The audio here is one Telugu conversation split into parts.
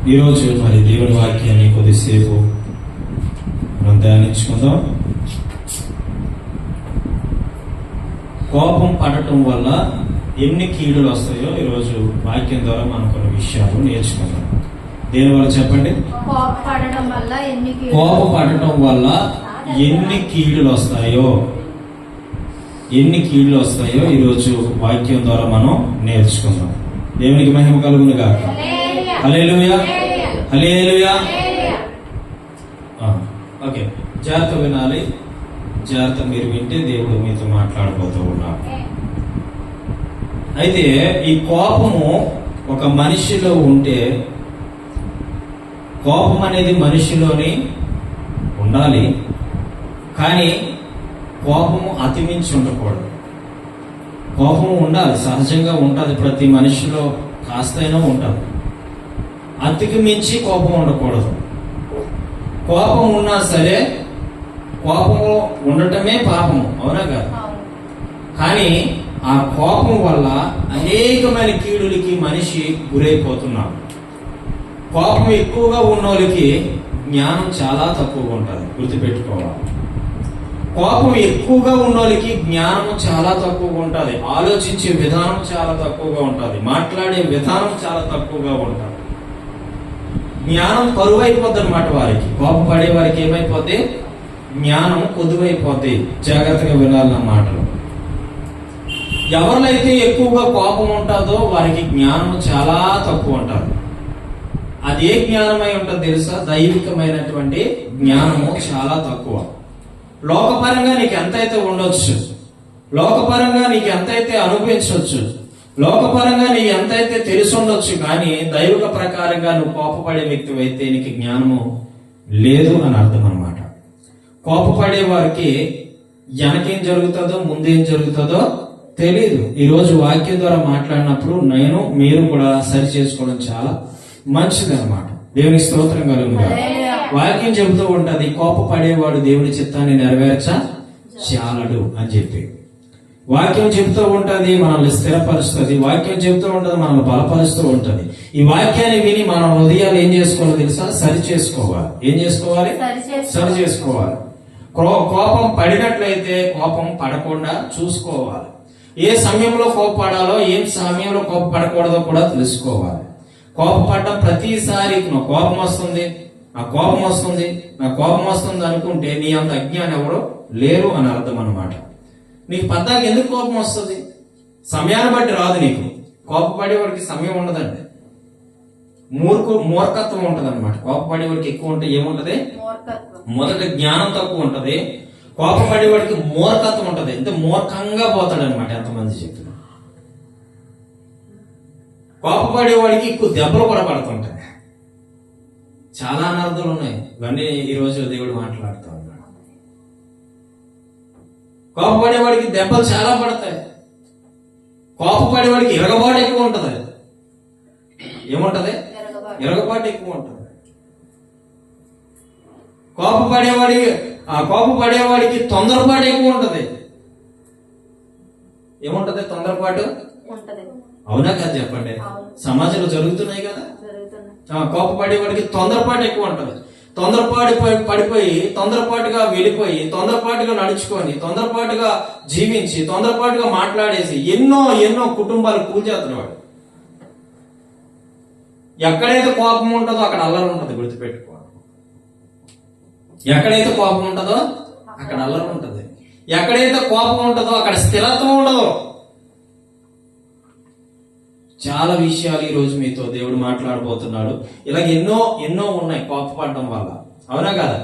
ఈరోజు మరి దేవుని వాక్యాన్ని కొద్దిసేపు మనం ధ్యానించుకుందాం. కోపం పడటం వల్ల ఎన్ని కీడులు వస్తాయో ఈరోజు వాక్యం ద్వారా మనం కొన్ని విషయాలు నేర్చుకుందాం. దేని వల్ల చెప్పండి? కోపపడటం వల్ల ఎన్ని కీడులు వస్తాయో ఈరోజు వాక్యం ద్వారా మనం నేర్చుకుందాం. దేవునికి మహిమ కలుగును గాక. హల్లెలూయా, హల్లెలూయా. ఓకే, జాగ్రత్త వినాలి. జాగ్రత్త మీరు వింటే దేవుడు మీతో మాట్లాడబోతూ ఉన్నారు. అయితే ఈ కోపము ఒక మనిషిలో ఉంటే, కోపం అనేది మనిషిలోని ఉండాలి, కానీ కోపము అతిమించి ఉండకూడదు. కోపము ఉండాలి, సహజంగా ఉంటుంది, ప్రతి మనిషిలో కాస్తైనా ఉంటుంది. అతికి మించి కోపం ఉండకూడదు. కోపం ఉన్నా సరే కోపము ఉండటమే పాపము, అవునా కాదు? కానీ ఆ కోపం వల్ల అనేకమైన కీడులకి మనిషి గురైపోతున్నాడు. కోపం ఎక్కువగా ఉన్నోళ్ళకి జ్ఞానం చాలా తక్కువగా ఉంటుంది, గుర్తుపెట్టుకోవాలి. కోపం ఎక్కువగా ఉన్నోళ్ళకి జ్ఞానం చాలా తక్కువగా ఉంటుంది, ఆలోచించే విధానం చాలా తక్కువగా ఉంటుంది, మాట్లాడే విధానం చాలా తక్కువగా ఉంటుంది. జ్ఞానం కరువైపోద్ది అనమాట వారికి. కోపం పడే వారికి ఏమైపోతే జ్ఞానం కొద్దువైపోద్ది. జాగ్రత్తగా వినాలన్న మాటలు. ఎవరినైతే ఎక్కువగా కోపం ఉంటుందో వారికి జ్ఞానం చాలా తక్కువ ఉంటుంది. అది ఏ జ్ఞానమై ఉంటుంది తెలుసా? దైవికమైనటువంటి జ్ఞానము చాలా తక్కువ. లోకపరంగా నీకు ఎంతైతే ఉండొచ్చు, లోకపరంగా నీకు ఎంతైతే అనుభవించవచ్చు, లోకపరంగా నీకు ఎంతైతే తెలిసి ఉండొచ్చు, కానీ దైవిక ప్రకారంగా నువ్వు కోపపడే వ్యక్తి అయితే నీకు జ్ఞానము లేదు అని అర్థం అనమాట. కోపపడే వారికి వెనకేం జరుగుతుందో ముందేం జరుగుతుందో తెలియదు. ఈరోజు వాక్యం ద్వారా మాట్లాడినప్పుడు మీరు కూడా సరి చేసుకోవడం చాలా మంచిది అనమాట. దేవునికి స్తోత్రం కలుగుగా. వాక్యం చెబుతూ ఉంటది, కోపపడేవాడు దేవుని చిత్తాన్ని నెరవేర్చాలడు అని చెప్పి. వాక్యం చెబుతూ ఉంటది, మనల్ని స్థిరపరుస్తుంది. వాక్యం చెబుతూ ఉంటది, మనల్ని బలపరుస్తూ ఉంటది. ఈ వాక్యాన్ని విని మన హృదయాలు ఏం చేసుకోవాలో తెలుసా? సరి చేసుకోవాలి. ఏం చేసుకోవాలి? సరి చేసుకోవాలి. కోపం పడినట్లయితే కోపం పడకుండా చూసుకోవాలి. ఏ సమయంలో కోపపడాలో, ఏ సమయంలో కోపపడకూడదో కూడా తెలుసుకోవాలి. కోపపడడం ప్రతిసారి నాకు కోపం వస్తుంది అనుకుంటే నీ అంత అజ్ఞానం ఎవరో లేరు అని అర్థం అనమాట. నీకు పద్దాకి ఎందుకు కోపం వస్తుంది? సమయాన్ని బట్టి రాదు. నీకు కోపపడేవాడికి సమయం ఉండదండి, మూర్ఖత్వం ఉంటది అనమాట. కోపపడేవాడికి ఎక్కువ ఉంటే ఏముంటది? మొదట జ్ఞానం తక్కువ ఉంటది. కోపపడేవాడికి మూర్ఖత్వం ఉంటది, అంటే మూర్ఖంగా పోతాడు అనమాట. ఎంతమంది చెప్తున్నారు? కోపపడేవాడికి ఎక్కువ దెబ్బలు కూడా పడుతుంటాయి. చాలా అనార్థాలు ఉన్నాయి. ఇవన్నీ ఈరోజు దేవుడు మాట్లాడుతూ ఉన్నాడు. కోపపడేవాడికి దెబ్బలు చాలా పడతాయి. కోపపడేవాడికి ఇరగబాటు ఎక్కువ ఉంటది. ఏముంటది? ఇరగబాటు ఎక్కువ ఉంటది. కోపపడేవాడికి తొందరపాటు ఎక్కువ ఉంటది. ఏముంటది? తొందరపాటు. అవునా కదా? చెప్పండి. సమాజంలో జరుగుతున్నాయి కదా. కోపపడేవాడికి తొందరపాటు ఎక్కువ ఉంటది. పడిపోయి తొందరపాటుగా వెళ్ళిపోయి తొందరపాటుగా నడుచుకొని తొందరపాటుగా జీవించి తొందరపాటుగా మాట్లాడేసి ఎన్నో కుటుంబాలు కూల్చేస్తున్నాడు. ఎక్కడైతే కోపం ఉంటుందో అక్కడ అల్లరి ఉంటుంది, గుర్తుపెట్టుకో. ఎక్కడైతే కోపం ఉంటుందో అక్కడ అల్లరి ఉంటుంది. ఎక్కడైతే కోపం ఉంటుందో అక్కడ స్థిరత్వం ఉండదు. చాలా విషయాలు ఈ రోజు మీతో దేవుడు మాట్లాడబోతున్నాడు. ఇలాగ ఎన్నో ఉన్నాయి కోపపడడం వల్ల, అవునా కదా?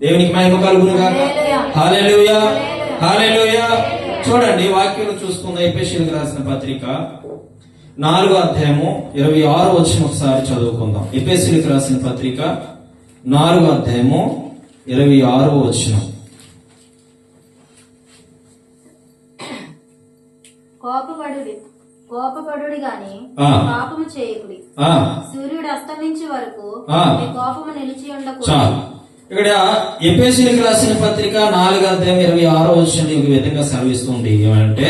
దేవునికి మహిమ కలుగును గాక. హల్లెలూయా, హల్లెలూయా. చూడండి, వాక్యం చూసుకుందాం. ఎఫెసీయులకు రాసిన పత్రిక 4వ అధ్యాయము 26వ వచనం ఒకసారి చదువుకుందాం. ఎఫెసీయులకు రాసిన పత్రిక 4వ అధ్యాయము 26వ వచనం. కోపపడుడి గాని పాపము చేయకుడి. సూర్యుడు అస్తమించే వరకు కోపము నిలిచి ఉండకూడదు. ఇక్కడ ఎఫెసీయులకు రాసిన పత్రిక 4వ అధ్యాయం 26వ వచనం ఈ విధంగా సెలవిస్తుంది. ఏమంటే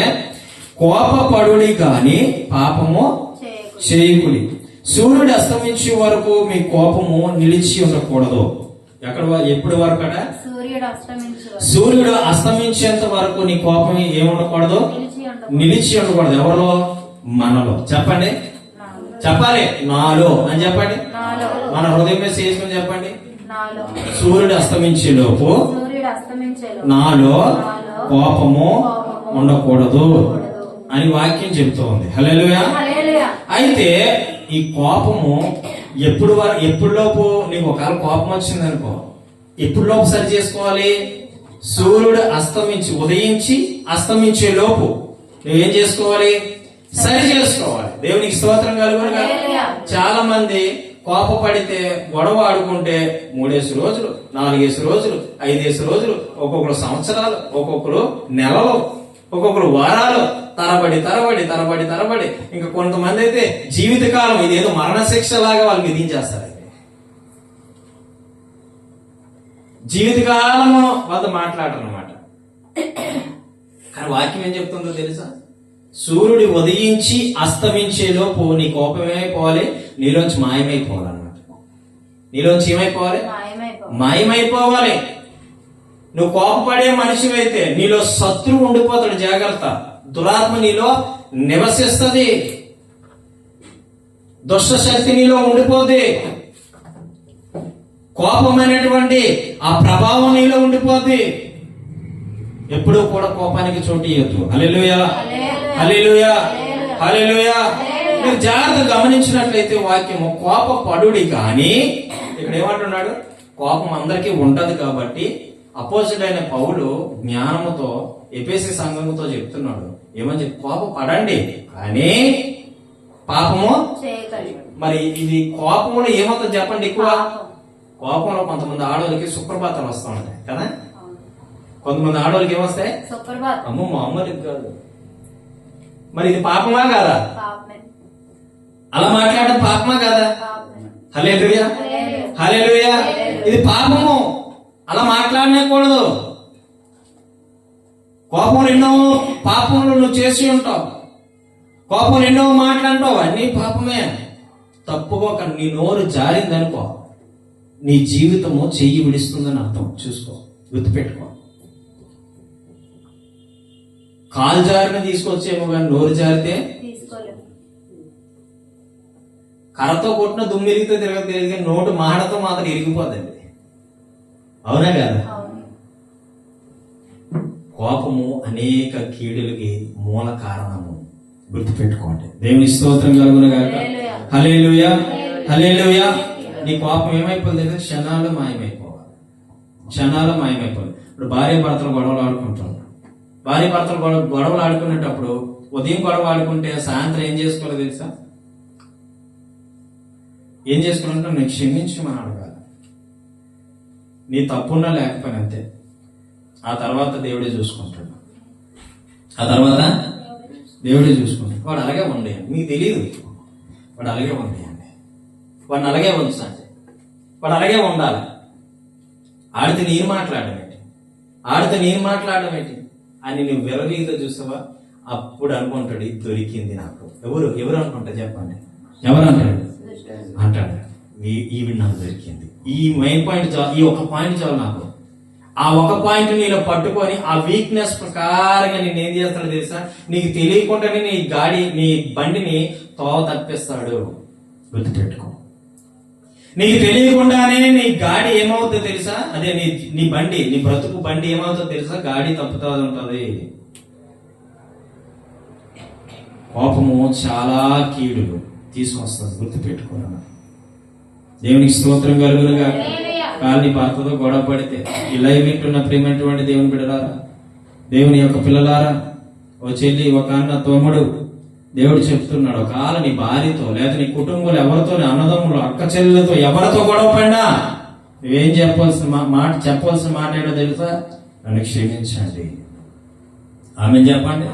కోపపడుడి గాని పాపము చేయకుడి. సూర్యుడు అస్తమించే వరకు మీ కోపము నిలిచి ఉండకూడదు. ఎప్పుడు వరకు అట? సూర్యుడు అస్తమించేంత వరకు నీ కోపం ఏముండకూడదు? నిలిచి ఉండకూడదు. ఎవరిలో? మనలో. చెప్పండి, చెప్పాలి. నాలో అని చెప్పండి. మన హృదయం మీద చేసుకుని చెప్పండి. సూర్యుడు అస్తమించే లోపు నాలో కోపము ఉండకూడదు అని వాక్యం చెబుతూ ఉంది. హల్లెలూయా. అయితే ఈ కోపము ఎప్పుడులోపు నీకు ఒకవేళ కోపం వచ్చింది అనుకో, ఎప్పుడులోపు సరి చేసుకోవాలి? సూర్యుడు ఉదయించి అస్తమించే లోపు నువ్వేం చేసుకోవాలి? సరి చేసుకోవాలి. దేవునికి స్తోత్రం కలుగునుగా. చాలా మంది కోపపడితే గొడవ ఆడుకుంటే 3 రోజులు, 4 రోజులు, 5 రోజులు, ఒక్కొక్కరు సంవత్సరాలు, ఒక్కొక్కరు నెలలు, ఒక్కొక్కరు వారాలు, తరబడి ఇంకా కొంతమంది అయితే జీవితకాలం ఇదేదో మరణ శిక్ష లాగా వాళ్ళు విధించేస్తారు. జీవితకాలము వాళ్ళతో మాట్లాడరు అనమాట. కానీ వాక్యం ఏం చెప్తుందో తెలుసా? సూర్యుడు ఉదయించి అస్తమించే లోపు నీ కోపం ఏమైపోవాలి? నీలోంచి మాయమైపోవాలన్నమాట. నీలోంచి ఏమైపోవాలి? మాయమైపోవాలి. నువ్వు కోపపడే మనిషివైతే నీలో శత్రువు ఉండిపోతాడు. జాగ్రత్త. దురాత్మ నీలో నివసిస్తుంది. దుష్ట శక్తి నీలో ఉండిపోద్ది. కోపమైనటువంటి ఆ ప్రభావం నీలో ఉండిపోద్ది. ఎప్పుడూ కూడా కోపానికి చోటు ఇవ్వద్దు. హల్లెలూయా, హల్లెలూయా, హల్లెలూయా. మీరు జాగ్రత్త గమనించినట్లయితే వాక్యము కోపపడుడి కానీ ఇక్కడ ఏమంటున్నాడు? కోపం అందరికీ ఉంటది కాబట్టి అపోజిట్ పౌలు జ్ఞానముతో ఎఫెసీ సంఘముతో చెప్తున్నాడు. ఏమని చెప్పి? కోపపడండి కానీ పాపము. మరి ఇది కోపంలో ఏమవుతుంది చెప్పండి? ఎక్కువ కోపంలో కొంతమంది ఆడవాళ్ళకి సుప్రభాతాలు వస్తూ ఉంటాయి కదా. కొంతమంది ఆడవాళ్ళకి ఏమొస్తాయి? అమ్మో మామూలుగా కాదు. మరి ఇది పాపమా కాదా? అలా మాట్లాడడం పాపమా కాదా? హల్లెలూయా, హల్లెలూయా. ఇది పాపము. అలా మాట్లాడనేకూడదు. కోపంలో ఎన్నో పాపములు నువ్వు చేసి ఉంటావు. కోపంలో ఎన్నో మాట్లాంటావు. అన్ని పాపమే. తప్పుగా నీ నోరు జారిందనుకో, నీ జీవితము చెయ్యి విడుస్తుందని అర్థం. చూసుకో, గుర్తుపెట్టుకో. కాలు జారిన తీసుకొచ్చేమో కానీ నోరు జారితే కర్రతో కొట్టిన దుమ్మిరిగితే తిరగదు కానీ నోటు మాటతో మాత్రం ఇరిగిపోదండి. అవునా కదా? కోపము అనేక కీడులకి మూల కారణము. గుర్తుపెట్టుకోండి. దేవుని స్తోత్రం కలుగునుగాక. హల్లెలూయా, హల్లెలూయా. నీ కోపం ఏమైపోతుంది? క్షణాలు మాయమైపోవాలి. క్షణాలు మాయమైపోవాలి. ఇప్పుడు భార్య భర్తలు గొడవలు ఆడుకుంటున్నారు. భార్య భర్తలు గొడవలు ఆడుకునేటప్పుడు ఉదయం గొడవ ఆడుకుంటే సాయంత్రం ఏం చేసుకోవాలి తెలుసా? ఏం చేసుకున్నట్టు నేను క్షమించమని అడగాలి. నీ తప్పున్నా లేకపోయినా అంతే. ఆ తర్వాత దేవుడే చూసుకుంటాడు. ఆ తర్వాత దేవుడే చూసుకుంటాడు. వాడు అలాగే ఉండేయండి. మీకు తెలియదు. వాడు అలాగే ఉండేయండి. వాడిని అలాగే ఉంచండి. వాడు అలాగే ఉండాలి. ఆడితే నేను మాట్లాడడం ఏంటి అని నువ్వు విరవీతో చూసావా? అప్పుడు అనుకుంటాడు ఇది దొరికింది నాకు. ఎవరు అనుకుంటా చెప్పండి? ఎవరు అంటాడు ఈవిడ నాకు దొరికింది. ఈ మెయిన్ పాయింట్ చాలు. ఈ ఒక పాయింట్ చాలు నాకు. ఆ ఒక పాయింట్ నీలో పట్టుకొని ఆ వీక్నెస్ ప్రకారంగా నేను ఏం చేస్తాడో తెలుసా? నీకు తెలియకుండానే నీ బండిని తోవ తప్పిస్తాడు. గుర్తుపెట్టుకో. నీకు తెలియకుండానే నీ గాడి ఏమవుతుందో తెలుసా? అదే నీ బండి, నీ బ్రతుకు బండి ఏమవుతుందో తెలుసా? గాడి తప్పుతా ఉంటది. కోపము చాలా కీడులు తీసుకొస్తుంది. గుర్తుపెట్టుకున్నాను. దేవునికి స్తోత్రం కలుగునుగా. కాలిని భర్తతో గొడవ పడితే ఈ లైవ్ వింటున్న ప్రియమైనటువంటి దేవుని బిడ్డలారా, దేవుని యొక్క పిల్లలారా, ఓ చెల్లి, ఒక అన్న, తమ్ముడు, దేవుడు చెప్తున్నాడు, ఒకవేళ నీ భార్యతో లేదా నీ కుటుంబంలో ఎవరితో, అన్నదమ్ములు, అక్క చెల్లెలతో ఎవరితో గొడవ పడినా నువ్వేం చెప్పాల్సిన మాట ఏంటో తెలుసా? నన్ను క్షమించండి. ఆమె చెప్పండి.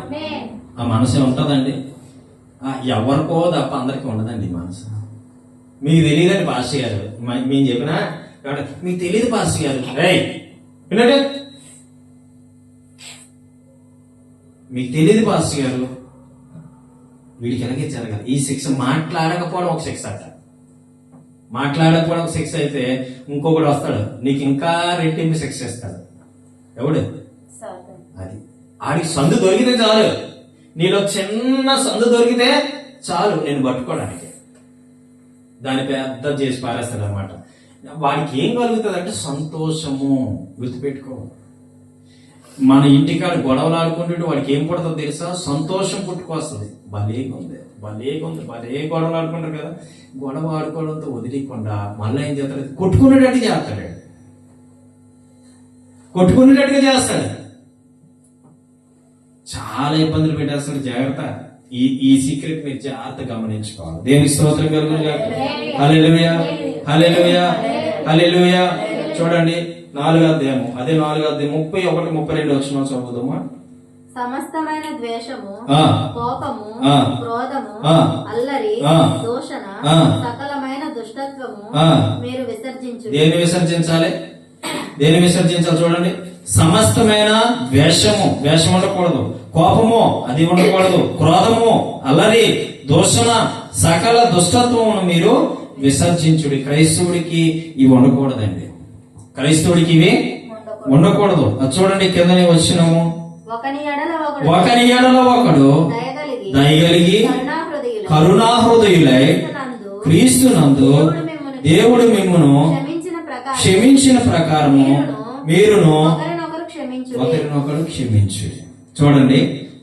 ఆ మనసు ఉంటుందండి. ఎవరికో తప్ప అందరికీ ఉండదండి మనసు. మీకు తెలియదండి పాస్టర్ గారు. మేము చెప్పినా మీకు తెలియదు పాస్టర్ గారు. వినండి, మీకు తెలియదు పాస్టర్ గారు. వీడికి ఎలాగే జరగాలి. ఈ శిక్ష మాట్లాడకపోవడం ఒక శిక్ష అట. మాట్లాడకపోవడం ఒక శిక్ష అయితే ఇంకొకడు వస్తాడు నీకు ఇంకా రెట్టింపు శిక్ష ఇస్తాడు. ఎవడు? అది ఆడికి సందు దొరికితే చాలు, నీలో చిన్న సందు దొరికితే చాలు నేను పట్టుకోవడానికి, దాన్ని పెద్ద చేసి పారేస్తాడు అనమాట. వాడికి ఏం కలుగుతుంది అంటే సంతోషము. గుర్తుపెట్టుకో, మన ఇంటికాడ గొడవలు ఆడుకుంటుంటే వాడికి ఏం పుడుతుంది తెలుసా? సంతోషం పుట్టుకొస్తుంది. భలే గొడవలు ఆడుకుంటారు కదా, గొడవ ఆడుకోవడంతో వదిలేకుండా మళ్ళీ ఏం చేస్తాడు? కొట్టుకునేటట్టుగా చేస్తాడు. చాలా ఇబ్బందులు పెట్టేస్తాడు. జాగ్రత్త, ఈ సీక్రెట్ మీరు జాగ్రత్త గమనించుకోవాలి. దేవుని స్తోత్రం కలుగును. హల్లెలూయా, హల్లెలూయా, హల్లెలూయా. చూడండి 4వ అధ్యాయం, అదే 4వ అధ్యాయం 31, 32 వచ్చిన చదువుదామా. సమస్తమైన ద్వేషము, కోపము, క్రోధము, అల్లరి, దూషణ, సకలమైన దుష్టత్వము మీరు విసర్జించు. దేని విసర్జించాలి? దేని విసర్జించాలి? చూడండి, సమస్తమైన ద్వేషము, ద్వేషం ఉండకూడదు. కోపము, అది ఉండకూడదు. క్రోధము, అల్లరి, దూషణ, సకల దుష్టత్వమును మీరు విసర్జించుడి. క్రైస్తవుడికి ఇవి ఉండకూడదండి. క్రైస్తవుడికి ఇవి ఉండకూడదు. అది చూడండి, కిందనే వచ్చినాము. ఒకని ఎడల ఒకడు దయగలిగి కరుణాహృదయులై క్రీస్తునందు దేవుడు మిమ్మును క్షమించిన ప్రకారము మీరును ఒకరినొకరు క్షమించు. చూడండి,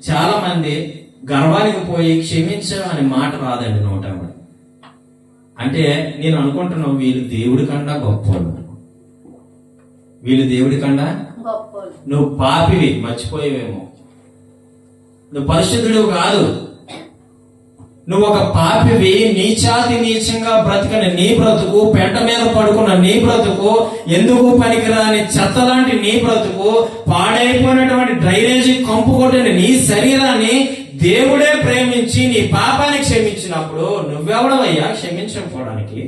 చాలా మంది గర్వానికి పోయి క్షమించడం అనే మాట రాదండి నోట. అంటే నేను అనుకుంటున్నాను వీళ్ళు దేవుడి కన్నా గొప్పవాళ్ళు, వీళ్ళు దేవుడి కన్నా. నువ్వు పాపివి, మర్చిపోయేవేమో. నువ్వు పరిశుద్ధుడు కాదు, నువ్వు ఒక పాపివి. నీచాతి నీచంగా బ్రతికని నీ బ్రతుకు, పెంట మీద పడుకున్న నీ బ్రతుకు, ఎందుకు పనికిరాని చెత్తలాంటి నీ బ్రతుకు, పాడైపోయినటువంటి డ్రైనేజీ కంపు కొట్టిన నీ శరీరాన్ని దేవుడే ప్రేమించి నీ పాపాన్ని క్షమించినప్పుడు నువ్వెవడవయ్యా క్షమించకపోవడానికి?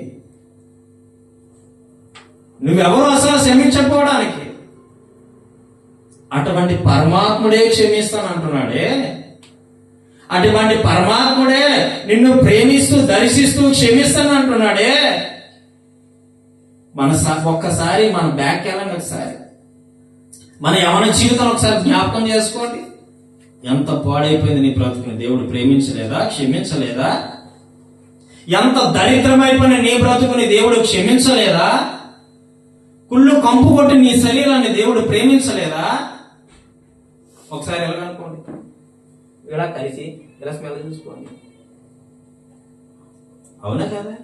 నువ్వెవరు అసలు క్షమించకపోవడానికి? అటువంటి పరమాత్ముడే క్షమిస్తానంటున్నాడే. అటువంటి పరమాత్ముడే నిన్ను ప్రేమిస్తూ దర్శిస్తూ క్షమిస్తానంటున్నాడే. ఒక్కసారి మన బ్యాక్ వెళ్ళండి, ఒకసారి మన యవన జీవితం ఒకసారి జ్ఞాపకం చేసుకోండి. ఎంత పాడైపోయింది నీ బ్రతుకుని. దేవుడు ప్రేమించలేదా? క్షమించలేదా? ఎంత దరిద్రమైపోయిన నీ బ్రతుకుని దేవుడు క్షమించలేదా? కుళ్ళు కంపు కొట్టి నీ శరీరాన్ని దేవుడు ప్రేమించలేదా? ఒకసారి ఎలాగనుకోండి, ఇలా కలిసి ఇలా స్మెల్ చూసుకోండి. అవునా కదా?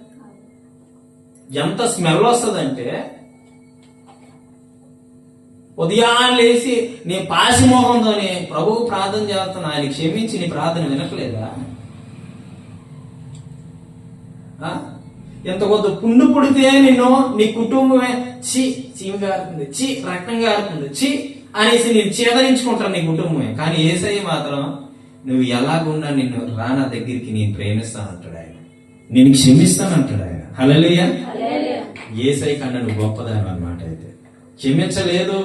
ఎంత స్మెల్ వస్తుందంటే, ఉదయాన్ని లేచి నీ పాసి మోహంతోని ప్రభువు ప్రార్థన చేస్తున్నా, ఆయన క్షమించి నీ ప్రార్థన వినట్లేదా? ఎంత కొద్ది పుండు పుడితే నిన్ను నీ కుటుంబమే చీమ గారుతుంది, రక్తం గారుతుంది, అనేసి నేను చేదరించుకుంటాను నీ కుటుంబమే. కానీ యేసయ్య మాత్రం నువ్వు ఎలాగున్నా నిన్ను రానా దగ్గరికి నేను ప్రేమిస్తానంటాడు ఆయన, నేను క్షమిస్తానంటాడు ఆయన. హల్లెలూయా. యేసయ్య కన్నా నువ్వు గొప్పదాని అన్నమాట. అయితే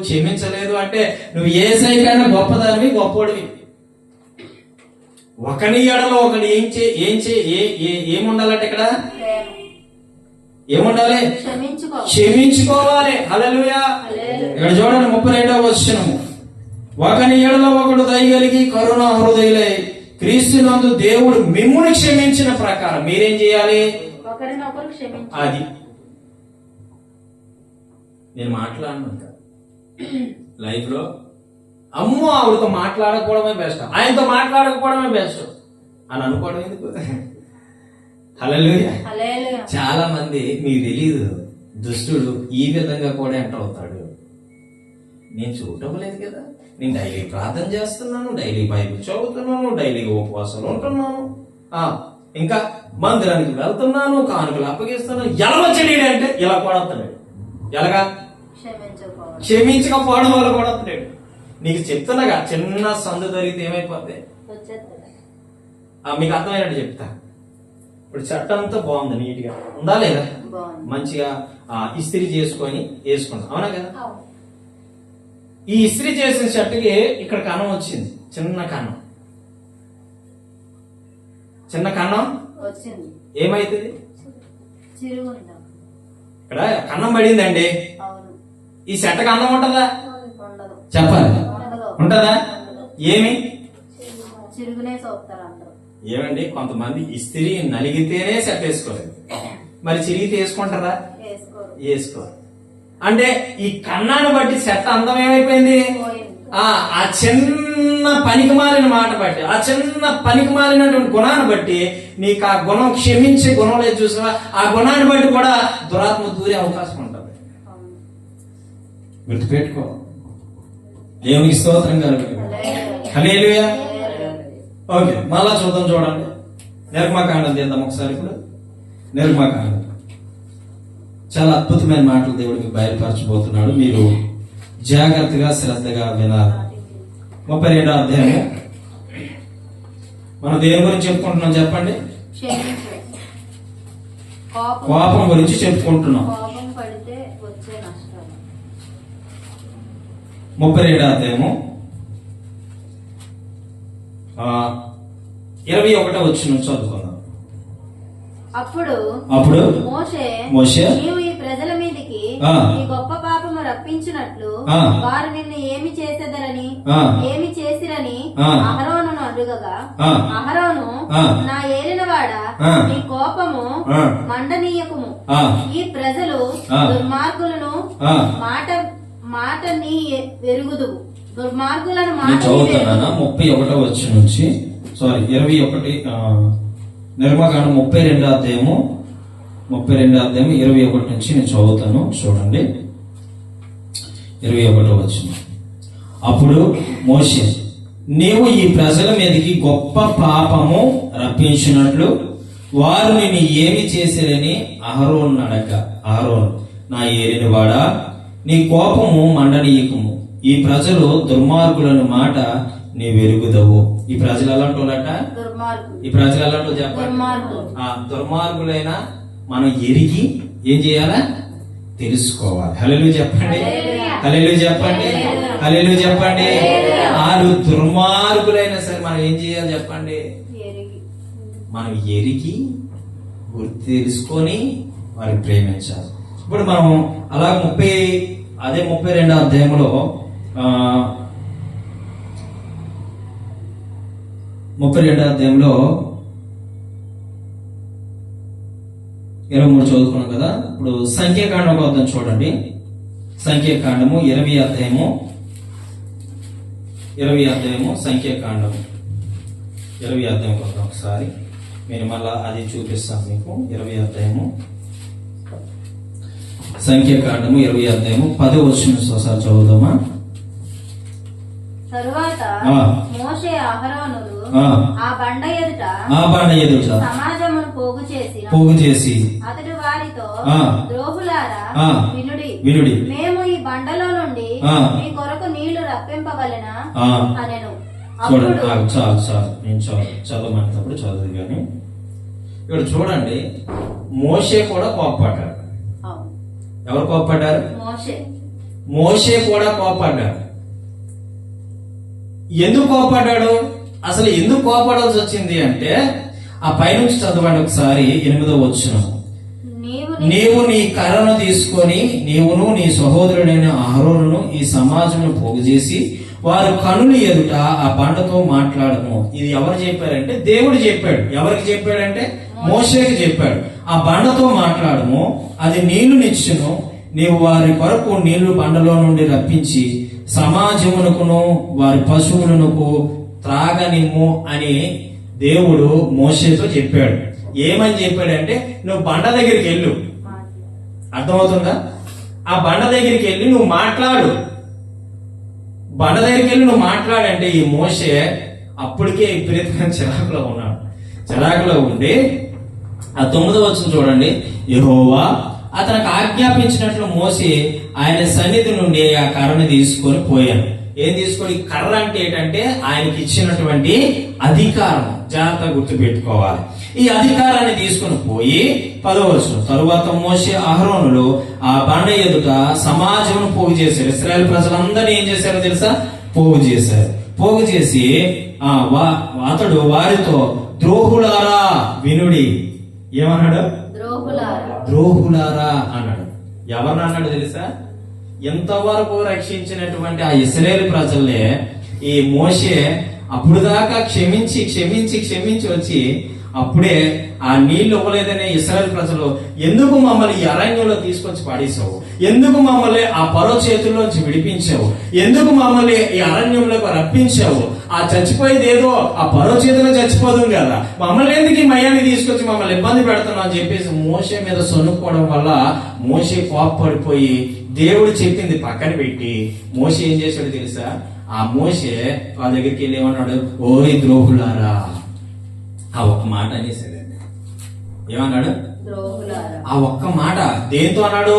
క్షమించలేదు అంటే నువ్వు యేసయ్య కన్నా గొప్పదానివి, గొప్పోడివి. ఒకని ఎడలో ఒకటి ఏముండాలంటే ఇక్కడ ఏముండాలి? క్షమించుకోవాలి. హల్లెలూయా. ఇక్కడ చూడండి 32వ వచనము. ఒకని ఎడలో ఒకడు దయగలిగి కరుణా హృదయులై క్రీస్తునందు దేవుడు మిమ్ముని క్షమించిన ప్రకారం మీరేం చేయాలి? అది నేను మాట్లాడను లైఫ్ లో. అమ్మో ఆవిడతో మాట్లాడకపోవడమే బెస్ట్, ఆయనతో మాట్లాడకపోవడమే బెస్ట్ అని అనుకోవడం ఎందుకు? హల్లెలూయా. చాలా మంది మీకు తెలియదు, దుష్టుడు ఈ విధంగా కూడా ఎంటర్ అవుతాడు. నేను చూడటం లేదు కదా, నేను డైలీ ప్రార్థన చేస్తున్నాను, డైలీ బైబిల్ చదువుతున్నాను, డైలీ ఉపవాసాలు ఉంటున్నాను, ఇంకా మందిరానికి వెళ్తున్నాను, కానుకలు అప్పగిస్తున్నాను. ఎలా వచ్చాడు అంటే ఇలా కూడా వస్తున్నాడు. ఎలాగా? క్షమించకపోవడం వల్ల కూడా వస్తున్నాడు. నీకు చెప్తున్నాగా, చిన్న సందు దొరికితే ఏమైపోద్ది మీకు అర్థమైనట్టు చెప్తా. ఇప్పుడు చట్టం అంతా బాగుంది, నీట్ గా ఉందా లేదా? మంచిగా ఇస్త్రీ చేసుకొని వేసుకుంటాం, అవునా కదా? ఈ ఇస్త్రీ చేసిన షర్ట్కి ఇక్కడ కణం వచ్చింది, చిన్న కణం. చిన్న కన్నం వచ్చింది, ఏమైతుంది? చిరుగుందా? ఇక్కడ కన్నం పడిందండి. అవును. ఈ సెట్టకు అందం ఉంటుందా? ఉండదు. చెప్పాలి. ఉండదు. ఉంటుందా? ఏమి చిరుగునే చూపుతారు అందరూ. ఏమండి, కొంతమంది ఇస్త్రీ నలిగితేనే సెట్ వేసుకోలేదు, మరి చిరిగితే వేసుకుంటారా? వేసుకోరు. వేసుకోరు. అంటే ఈ కన్నాన్ని బట్టి సెట్ అందం ఏమైపోయింది? పోయింది. ఆ చిన్న పనికి మాలిన మాట బట్టి, ఆ చిన్న పనికి మాలినటువంటి గుణాన్ని బట్టి నీకు ఆ గుణం క్షమించే గుణం లేదు చూసావా, ఆ గుణాన్ని బట్టి కూడా దురాత్మ దూరే అవకాశం ఉంటుంది. అవును. గుర్తుపెట్టుకో. దేవునికి స్తోత్రం కలుగుతుంది. హల్లెలూయా. ఓకే, మళ్ళా చూద్దాం. చూడండి, నిర్గమకాండం తీద్దాం ఒకసారి. ఇప్పుడు నిర్గమకాండం చాలా అద్భుతమైన మాటలు దేవుడికి బయలుపరచబోతున్నాడు. మీరు జాగ్రత్తగా శ్రద్ధగా వినాలి. 32వ అధ్యాయం. మనం దేని గురించి చెప్పుకుంటున్నాం చెప్పండి? క్షమించు. కోపం గురించి చెప్పుకుంటున్నాం. కోపం పడితే వచ్చే నష్టాలు. 32వ అధ్యాయము 21వ వచనం చదువుకుందాం. అప్పుడు మోషే నీవు ఈ ప్రజల మీదికి ఈ గొప్ప పాపము రప్పించినట్లు వారు నిన్ను ఏమి చేసిరని అహరోనును అడుగగా, అహరోను, నా ఏలినవాడా, నీ కోపము మండనీయకుము. ఈ ప్రజలు దుర్మార్గులను మాట నీ వెరుగుదువు. దుర్మార్గులను మాట 31వ వచనం నుంచి 21 నిర్గమకాండం 32వ అధ్యాయము 21 నుంచి నేను చదువుతాను. చూడండి, 21వ వచనం. అప్పుడు మోషే, నీవు ఈ ప్రజల మీదకి గొప్ప పాపము రప్పించినట్లు వారు నిన్ను ఏమి చేశారని అహరోను అడగగా, అహరోను, నా ఏలినవాడా, నీ కోపము మండనీయకుము. ఈ ప్రజలు దుర్మార్గులను మాట నీ వెరుగుదవు. ఈ ప్రజలు ఎలాంటి వాళ్ళట? ఈ ప్రజలు ఎలాంటి చెప్పండి? దుర్మార్గులైనా మనం ఎరిగి ఏం చేయాలా? తెలుసుకోవాలి. హల్లెలూయా చెప్పండి. హల్లెలూయా చెప్పండి. హల్లెలూయా చెప్పండి. వాళ్ళు దుర్మార్గులైనా సరే మనం ఏం చేయాలి చెప్పండి? మనం ఎరిగి గుర్తు తెలుసుకొని వారిని ప్రేమించాలి. ఇప్పుడు మనం అలా 32వ అధ్యాయంలో 32వ అధ్యాయంలో 23 చదువుకున్నాం కదా. ఇప్పుడు సంఖ్యాకాండం వద్దాం. చూడండి, సంఖ్యాకాండము 20వ అధ్యాయము సంఖ్యాకాండము 20వ అధ్యాయం వద్దాం ఒకసారి. నేను మళ్ళా అది చూపిస్తాను మీకు. 20వ అధ్యాయము సంఖ్యాకాండము 20వ అధ్యాయము 10వ వచనం ఒకసారి చదువుదామా. తరువాత మోషే అహరోనులు ఆ బండ ఎదుట సమాజమును పోగు చేసి అతడు వారితో, ద్రోహులారా, వినుడి, మేము ఈ బండలో నుండి మీ కొరకు నీళ్లు రప్పింపవలెనా అనెను. చూడండి, చాలు నేను చదవమనేటప్పుడు చదువు. కానీ ఇక్కడ చూడండి, మోషే కూడా కోప్పడ్డాడు. ఎవరు కోప్పడ్డారు? మోషే కూడా కోప్పడ్డాడు. ఎందుకు కోప్పడ్డాడు? అసలు ఎందుకు కోపడాల్సి వచ్చింది అంటే, ఆ పైనుంచి చదవండి ఒకసారి. 8వ వచనం. నీవు నీ కర్రను తీసుకొని నీవును నీ సహోదరుడైన అహరోనును ఈ సమాజమును పోగు చేసి వారు కనుల ఎదుట ఆ బండతో మాట్లాడము. ఇది ఎవరు చెప్పారంటే దేవుడు చెప్పాడు. ఎవరికి చెప్పాడంటే మోషేకి చెప్పాడు. ఆ బండతో మాట్లాడము, అది నీళ్లునిచ్చును. నీవు వారి కొరకు నీళ్లు బండలో నుండి రప్పించి సమాజమునకును వారి పశువులకు త్రాగనిమ్ము అని దేవుడు మోషేతో చెప్పాడు. ఏమని చెప్పాడంటే, నువ్వు బండ దగ్గరికి వెళ్ళు. అర్థమవుతుందా? ఆ బండ దగ్గరికి వెళ్ళి నువ్వు మాట్లాడు. బండ దగ్గరికి వెళ్ళి నువ్వు మాట్లాడంటే ఈ మోషే అప్పటికే విపరీతమైన చిరాకులో ఉండి ఆ 9వ వచనం చూడండి. యెహోవా అతనికి ఆజ్ఞాపించినట్లు మోసే ఆయన సన్నిధి నుండి ఆ కర్రను తీసుకొని పోయాను. ఏం తీసుకొని? కర్ర అంటే ఏంటంటే ఆయనకి ఇచ్చినటువంటి అధికారం. జాగ్రత్తగా గుర్తు పెట్టుకోవాలి. ఈ అధికారాన్ని తీసుకుని పోయి 10వ వచనం. తరువాత మోషే అహరోనులు ఆ బండ ఎదుట సమాజమును పోగు చేశారు. ఇశ్రాయేలు ప్రజలందరినీ ఏం చేశారో తెలుసా? పోగు చేశారు. పోగు చేసి అతడు వారితో, ద్రోహులారా వినుడి. ఏమన్నాడు? ద్రోహులారా అన్నాడు. ఎవరిని అన్నాడు తెలుసా? ఎంతవరకు రక్షించినటువంటి ఆ ఇశ్రాయేలు ప్రజల్నే ఈ మోషే అప్పుడు దాకా క్షమించి క్షమించి క్షమించి వచ్చి అప్పుడే ఆ నీళ్లు ఇవ్వలేదనే ఇశ్రాయేలు ప్రజలు, ఎందుకు మమ్మల్ని ఈ అరణ్యంలో తీసుకొచ్చి పడేసావు, ఎందుకు మమ్మల్ని ఆ పరో చేతుల్లోంచి విడిపించావు, ఎందుకు మమ్మల్ని ఈ అరణ్యంలోకి రప్పించావు, ఆ చచ్చిపోయేది ఏదో ఆ పరో చేతిలో చచ్చిపోదు కదా, మమ్మల్ని ఎందుకు ఈ మయాన్ని తీసుకొచ్చి మమ్మల్ని ఇబ్బంది పెడుతున్నావు అని చెప్పేసి మోషే మీద సొనుక్కోవడం వల్ల మోషే కోపపడిపోయి దేవుడు చెప్పింది పక్కన పెట్టి మోషే ఏం చేశాడు తెలుసా? ఆ మోషే వాళ్ళ దగ్గరికి వెళ్ళి ఏమన్నాడు? ఓయ్ ద్రోహులారా, ఆ ఒక్క మాట అనేసాడండి. ఏమన్నాడు? ఆ ఒక్క మాట. దేంతో అన్నాడు?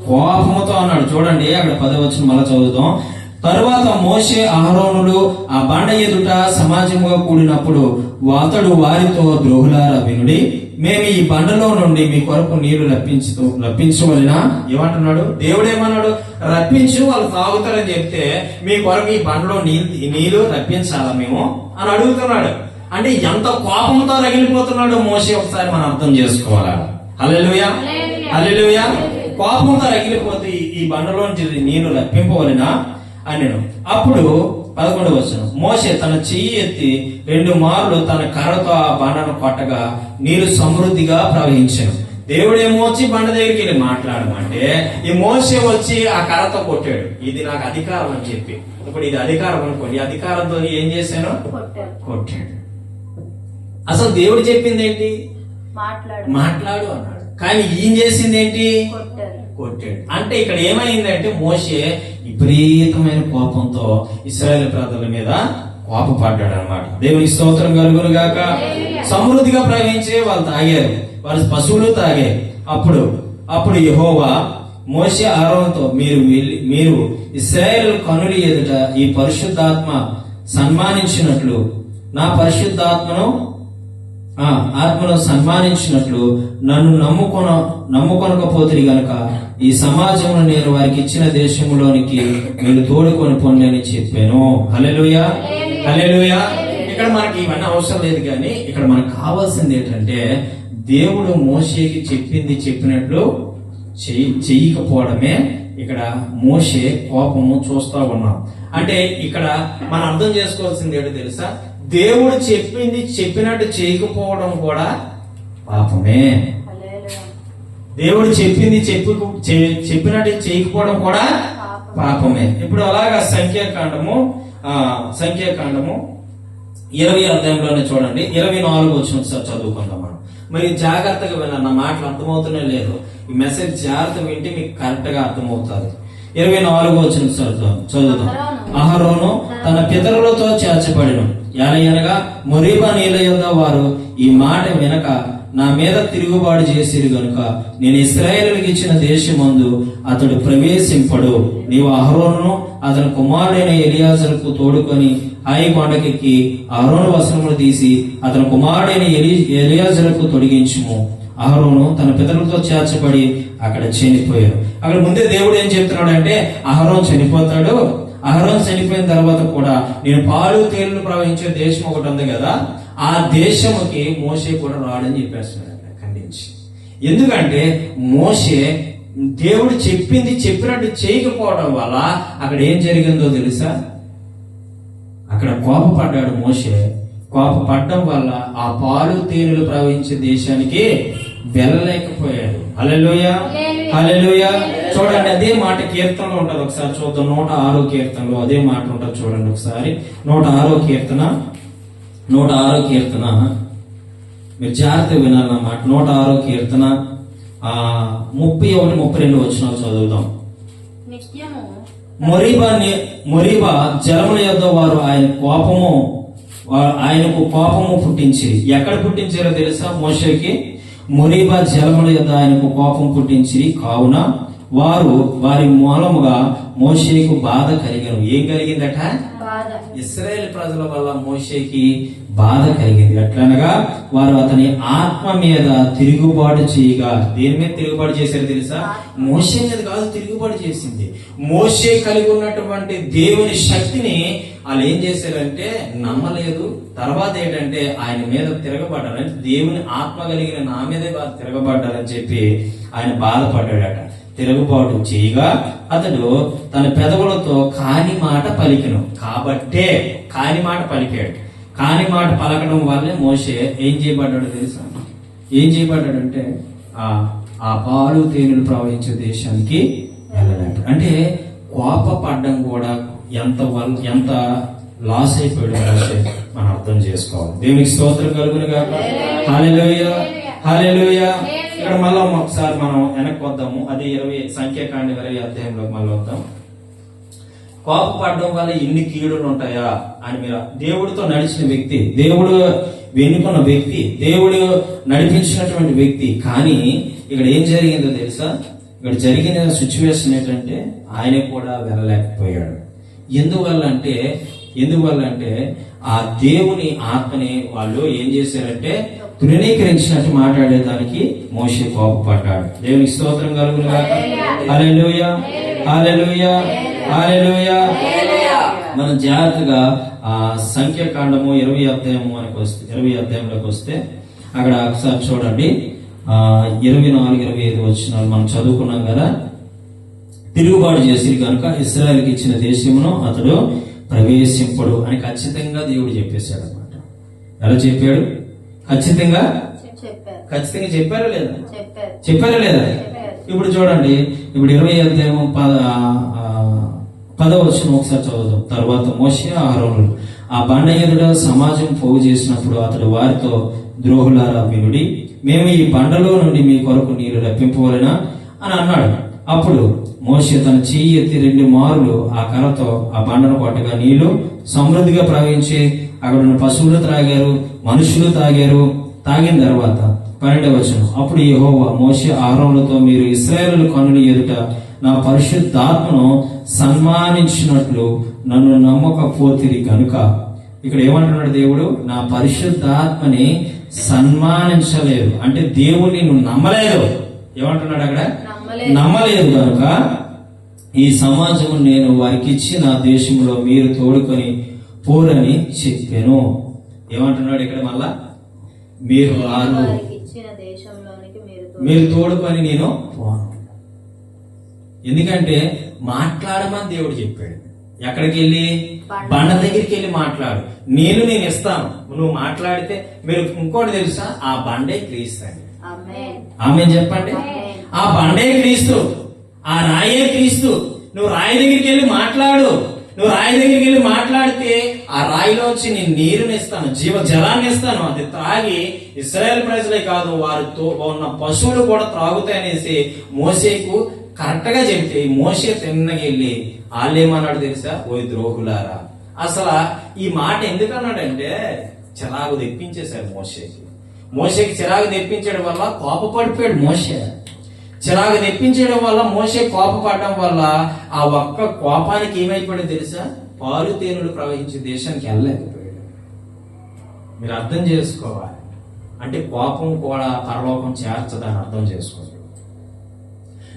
కోపముతో అన్నాడు. చూడండి అక్కడ 10వ వచనం మళ్ళా చదువుతాం. తరువాత మోషే అహరోనులు ఆ బండ ఎదుట సమాజంగా కూడినప్పుడు అతడు వారితో, ద్రోహులారా వినుడి, మేము ఈ బండలో నుండి మీ కొరకు నీళ్లు రప్పించవలెనా? ఏమంటున్నాడు? దేవుడు ఏమన్నాడు? రప్పించు, వాళ్ళు తాగుతారని చెప్తే మీ కొరకు ఈ బండలో నీళ్లు రప్పించాలా మేము అని అడుగుతున్నాడు. అంటే ఎంత కోపంతో రగిలిపోతున్నాడో మోషే ఒకసారి మనం అర్థం చేసుకోవాలి. హల్లెలూయా, హల్లెలూయా. కోపంతో రగిలిపోతే ఈ బండలో నీళ్లు రప్పింపవలెనా అని నేను. అప్పుడు 11వ వచనం, మోషే తన చెయ్యి ఎత్తి 2 మార్లు తన కర్రతో ఆ బండను కొట్టగా నీరు సమృద్ధిగా ప్రవహించాను. దేవుడేమో వచ్చి బండ దగ్గరికి వెళ్ళి మాట్లాడమంటే ఈ మోషే వచ్చి ఆ కర్రతో కొట్టాడు. ఇది నాకు అధికారం అని చెప్పి. ఇప్పుడు ఇది అధికారం అనుకోండి, అధికారంతో ఏం చేశాను? కొట్టాడు. అసలు దేవుడు చెప్పింది ఏంటి? మాట్లాడు అన్నాడు. కానీ ఈయన చేసింది ఏంటి? కొట్టాడు. అంటే ఇక్కడ ఏమైందంటే మోషే విపరీతమైన కోపంతో ఇశ్రాయేలు ప్రజల మీద కోపపడ్డాడు అన్నమాట. దేవునికి స్తోత్రం కలుగును గాక. సమృద్ధిగా ప్రవహించే వాళ్ళు తాగారు, వారి పశువులు తాగారు. అప్పుడు యెహోవా మోషే అహరోనుతో, మీరు ఇశ్రాయేలు కనుల ఎదుట ఈ పరిశుద్ధాత్మ సన్మానించినట్లు నా పరిశుద్ధాత్మను సన్మానించినట్లు నన్ను నమ్ముకొనకపోతే గనుక ఈ సమాజంలో నేను వారికి ఇచ్చిన దేశంలోనికి మీరు తోడుకొని పొండి అని చెప్పాను. హల్లెలూయా, హల్లెలూయా. ఇక్కడ మనకి ఇవన్నీ అవసరం లేదు, కానీ ఇక్కడ మనకు కావాల్సింది ఏంటంటే దేవుడు మోషేకి చెప్పినట్లు చెయ్యకపోవడమే ఇక్కడ మోషే కోపము చూస్తా ఉన్నాం. అంటే ఇక్కడ మనం అర్థం చేసుకోవాల్సింది ఏంటో తెలుసా? దేవుడు చెప్పినట్టు చేయకపోవడం కూడా పాపమే. దేవుడు చెప్పినట్టు చేయకపోవడం కూడా పాపమే. ఇప్పుడు అలాగా సంఖ్యాకాండము 20 అధ్యాయంలోనే చూడండి, 24 వచనం ఒకసారి చదువుకుందాం మనం. మరి జాగ్రత్తగా విన్నాను, నా మాటలు అర్థమవుతూనే లేదు. ఈ మెసేజ్ జాగ్రత్త వింటే మీకు కరెక్ట్ గా అర్థమవుతుంది. 24 వచనం చదువుతాం. అహరోను తన పితరులతో చేర్చబడిన ఎలయనగా మొరీబా నీళ్ళ యొద్ద వారు ఈ మాట వినక నా మీద తిరుగుబాటు చేసిరు గనుక నేను ఇశ్రాయేలుకి ఇచ్చిన దేశమందు అతడు ప్రవేశింపడు. నీవు అహరోనును అతని కుమారుడైన ఎలియాజరుకు తోడుకొని హాయి కొండకెక్కి అహరోను వస్త్రములు తీసి అతని కుమారుడైన ఎలియాజరుకు తొడిగించుము. అహరోను తన పితరులతో చేర్చబడి అక్కడ చనిపోయారు. అక్కడ ముందే దేవుడు ఏం చెప్తున్నాడు అంటే అహరోను చనిపోతాడు. అహరోను చనిపోయిన తర్వాత కూడా నేను పాలు తేళ్లు ప్రవహించే దేశం ఒకటి ఉంది కదా, ఆ దేశముకి మోషే కూడా రాడని చెప్పేస్తున్నాడు ఖండించి. ఎందుకంటే మోషే దేవుడు చెప్పినట్టు చేయకపోవడం వల్ల అక్కడ ఏం జరిగిందో తెలుసా? అక్కడ కోపపడ్డాడు మోషే. కోపపడడం వల్ల ఆ పాలు తేనెలు ప్రవహించే దేశానికి వెళ్ళలేకపోయాడు. హల్లెలూయా, హల్లెలూయా. చూడండి అదే మాట కీర్తనలో ఉంటది, ఒకసారి చూద్దాం. 106 కీర్తనలో అదే మాట ఉంటది చూడండి ఒకసారి. 106 కీర్తన మీరు జాగ్రత్త వినాలన్నమాట. 106 కీర్తన 31, 32 వచనాలు చదువుదాం. మొరీబా జలముల యొద్ద వారు ఆయనకు కోపము పుట్టించి. ఎక్కడ పుట్టించారో తెలుసా? మోషేకి మొరీబా జలముల యొద్ద ఆయనకు కోపం పుట్టించి కావున వారి మూలముగా మోషేకు బాధ కలిగను. ఏం కలిగిందట? బాధ. ఇశ్రాయేలు ప్రజల వల్ల మోషేకి బాధ కలిగింది. ఎట్లనగా వారు అతని ఆత్మ మీద తిరుగుబాటు చేయగా, దేని మీద తిరుగుబాటు చేశారు తెలుసా? మోషే మీద కాదు తిరుగుబాటు చేసింది. మోషే కలిగి ఉన్నటువంటి దేవుని శక్తిని వాళ్ళు ఏం చేశారంటే నమ్మలేదు. తర్వాత ఏంటంటే ఆయన మీద తిరగబడ్డారు. అంటే దేవుని ఆత్మ కలిగిన నా మీదే తిరగబడ్డారని చెప్పి ఆయన బాధపడ్డాడట. తిరుగుబాటు చేయగా అతడు తన పెదవులతో కాని మాట పలికెను. కాబట్టే కాని మాట పలికాడు. కాని మాట పలకడం వల్లే మోషే ఏం చేయబడ్డాడో తెలుసా? ఏం చేయబడ్డాడంటే ఆ పాలు తేనెలు ప్రవహించే దేశానికి వెళ్ళలేడు. అంటే కోపపడ్డం కూడా ఎంత లాస్ అయిపోయాడు మోషే మనం అర్థం చేసుకోవాలి. దేవునికి స్తోత్రం కలుగును గాక. హల్లెలూయా, హల్లెలూయా. ఇక్కడ మళ్ళీ ఒకసారి మనం వెనక్కి వద్దాము. అది సంఖ్యాకాండం 20 అధ్యాయంలోకి మళ్ళీ వద్దాం. కోపపడడం వల్ల ఇన్ని కీడులు ఉంటాయా అని మీరు దేవుడితో నడిచిన వ్యక్తి, దేవుడు వెన్నుకున్న వ్యక్తి, దేవుడు నడిపించినటువంటి వ్యక్తి. కానీ ఇక్కడ ఏం జరిగిందో తెలుసా? ఇక్కడ జరిగిన సిచ్యువేషన్ ఏంటంటే ఆయన కూడా వెళ్ళలేకపోయాడు. ఎందువల్ల అంటే ఆ దేవుని ఆత్మని వాళ్ళు ఏం చేశారంటే తృణీకరించినట్టు మాట్లాడేదానికి మోషే కోపపడ్డాడు. దేవునికి స్తోత్రం కలుగును గాక. హల్లెలూయా, హల్లెలూయా, హల్లెలూయా. మనం జాగ్రత్తగా సంఖ్యాకాండము 20 అధ్యాయంలోకి వస్తే అక్కడ ఒకసారి చూడండి. 24, 25 వచనాలు మనం చదువుకున్నాం కదా. తిరుగుబాటు చేసి కనుక ఇశ్రాయేలుకి ఇచ్చిన దేశమును అతడు ప్రవేశింపడు అని ఖచ్చితంగా దేవుడు చెప్పేశాడు అనమాట. ఎలా చెప్పాడు? ఖచ్చితంగా చెప్పారా లేదా? చెప్పారా లేదా? ఇప్పుడు చూడండి, ఇప్పుడు 20 అధ్యాయం 10వ వచనం ఒకసారి చదువుదాం. తర్వాత మోషే అహరోనులు ఆ బండ ఎదుట సమాజం పోగు చేసినప్పుడు అతడు వారితో, ద్రోహులారా వినుడి, మేము ఈ బండలో నుండి మీ కొరకు నీళ్లు రప్పింపవలెనా అని అన్నాడు. అప్పుడు మోషే తన చెయ్యి ఎత్తి 2 మారులు ఆ కర్రతో ఆ బండను కొట్టగా నీళ్లు సమృద్ధిగా ప్రవహించి అక్కడున్న పశువులు త్రాగారు, మనుషులు తాగారు. తాగిన తర్వాత 12వ వచనం, అప్పుడు యెహోవా మోషే అహరోనులతో, మీరు ఇశ్రాయేలు కన్నుల ఎదుట నా పరిశుద్ధాత్మను సన్మానించినట్లు నన్ను నమ్మకపోతిరి గనుక. ఇక్కడ ఏమంటున్నాడు దేవుడు? నా పరిశుద్ధాత్మని సన్మానించలేదు అంటే దేవుణ్ణి నువ్వు నమ్మలేదు. ఏమంటున్నాడు అక్కడ? నమ్మలేదు కనుక ఈ సమాజం నేను వారికి ఇచ్చిన దేశంలో మీరు తోడుకొని పోరని చెప్పాను. ఏమంటున్నాడు ఇక్కడ? మళ్ళా మీరు రాను, మీరు తోడుకొని నేను పోను. ఎందుకంటే మాట్లాడమని దేవుడు చెప్పాడు. ఎక్కడికి వెళ్ళి? బండ దగ్గరికి వెళ్ళి మాట్లాడు, నేను ఇస్తాను. నువ్వు మాట్లాడితే మీరు ఇంకోటి తెలుసా? ఆ బండే క్రీస్తు. ఆమేన్ చెప్పండి. ఆ బండే క్రీస్తు, ఆ రాయే క్రీస్తు. నువ్వు రాయి దగ్గరికి వెళ్ళి మాట్లాడు. నువ్వు రాయి దగ్గరికి వెళ్ళి మాట్లాడితే ఆ రాయిలోంచి నేను నీరుని ఇస్తాను, జీవ జలాన్ని ఇస్తాను. అది త్రాగి ఇశ్రాయేలు ప్రజలే కాదు వారితో ఉన్న పశువులు కూడా త్రాగుతాయనేసి మోషేకు కరెక్ట్ గా చెప్తే మోషే తిన్నగా వెళ్ళి వాళ్ళేమన్నాడు తెలుసా? ఓ ద్రోహులారా. అసలు ఈ మాట ఎందుకన్నాడంటే చిరాకు తెప్పించేశాడు మోషేకి చిరాకు తెప్పించడం వల్ల కోపపడిపోయాడు మోషే. చిరాకు తెప్పించడం వల్ల మోషే కోపపడడం వల్ల ఆ ఒక్క కోపానికి ఏమైపోయాడో తెలుసా? పాలు తేనెలు ప్రవహించే దేశానికి వెళ్ళలేకపోయాడు. మీరు అర్థం చేసుకోవాలి. అంటే కోపం కూడా పరలోకం చేర్చదని అర్థం చేసుకోవాలి.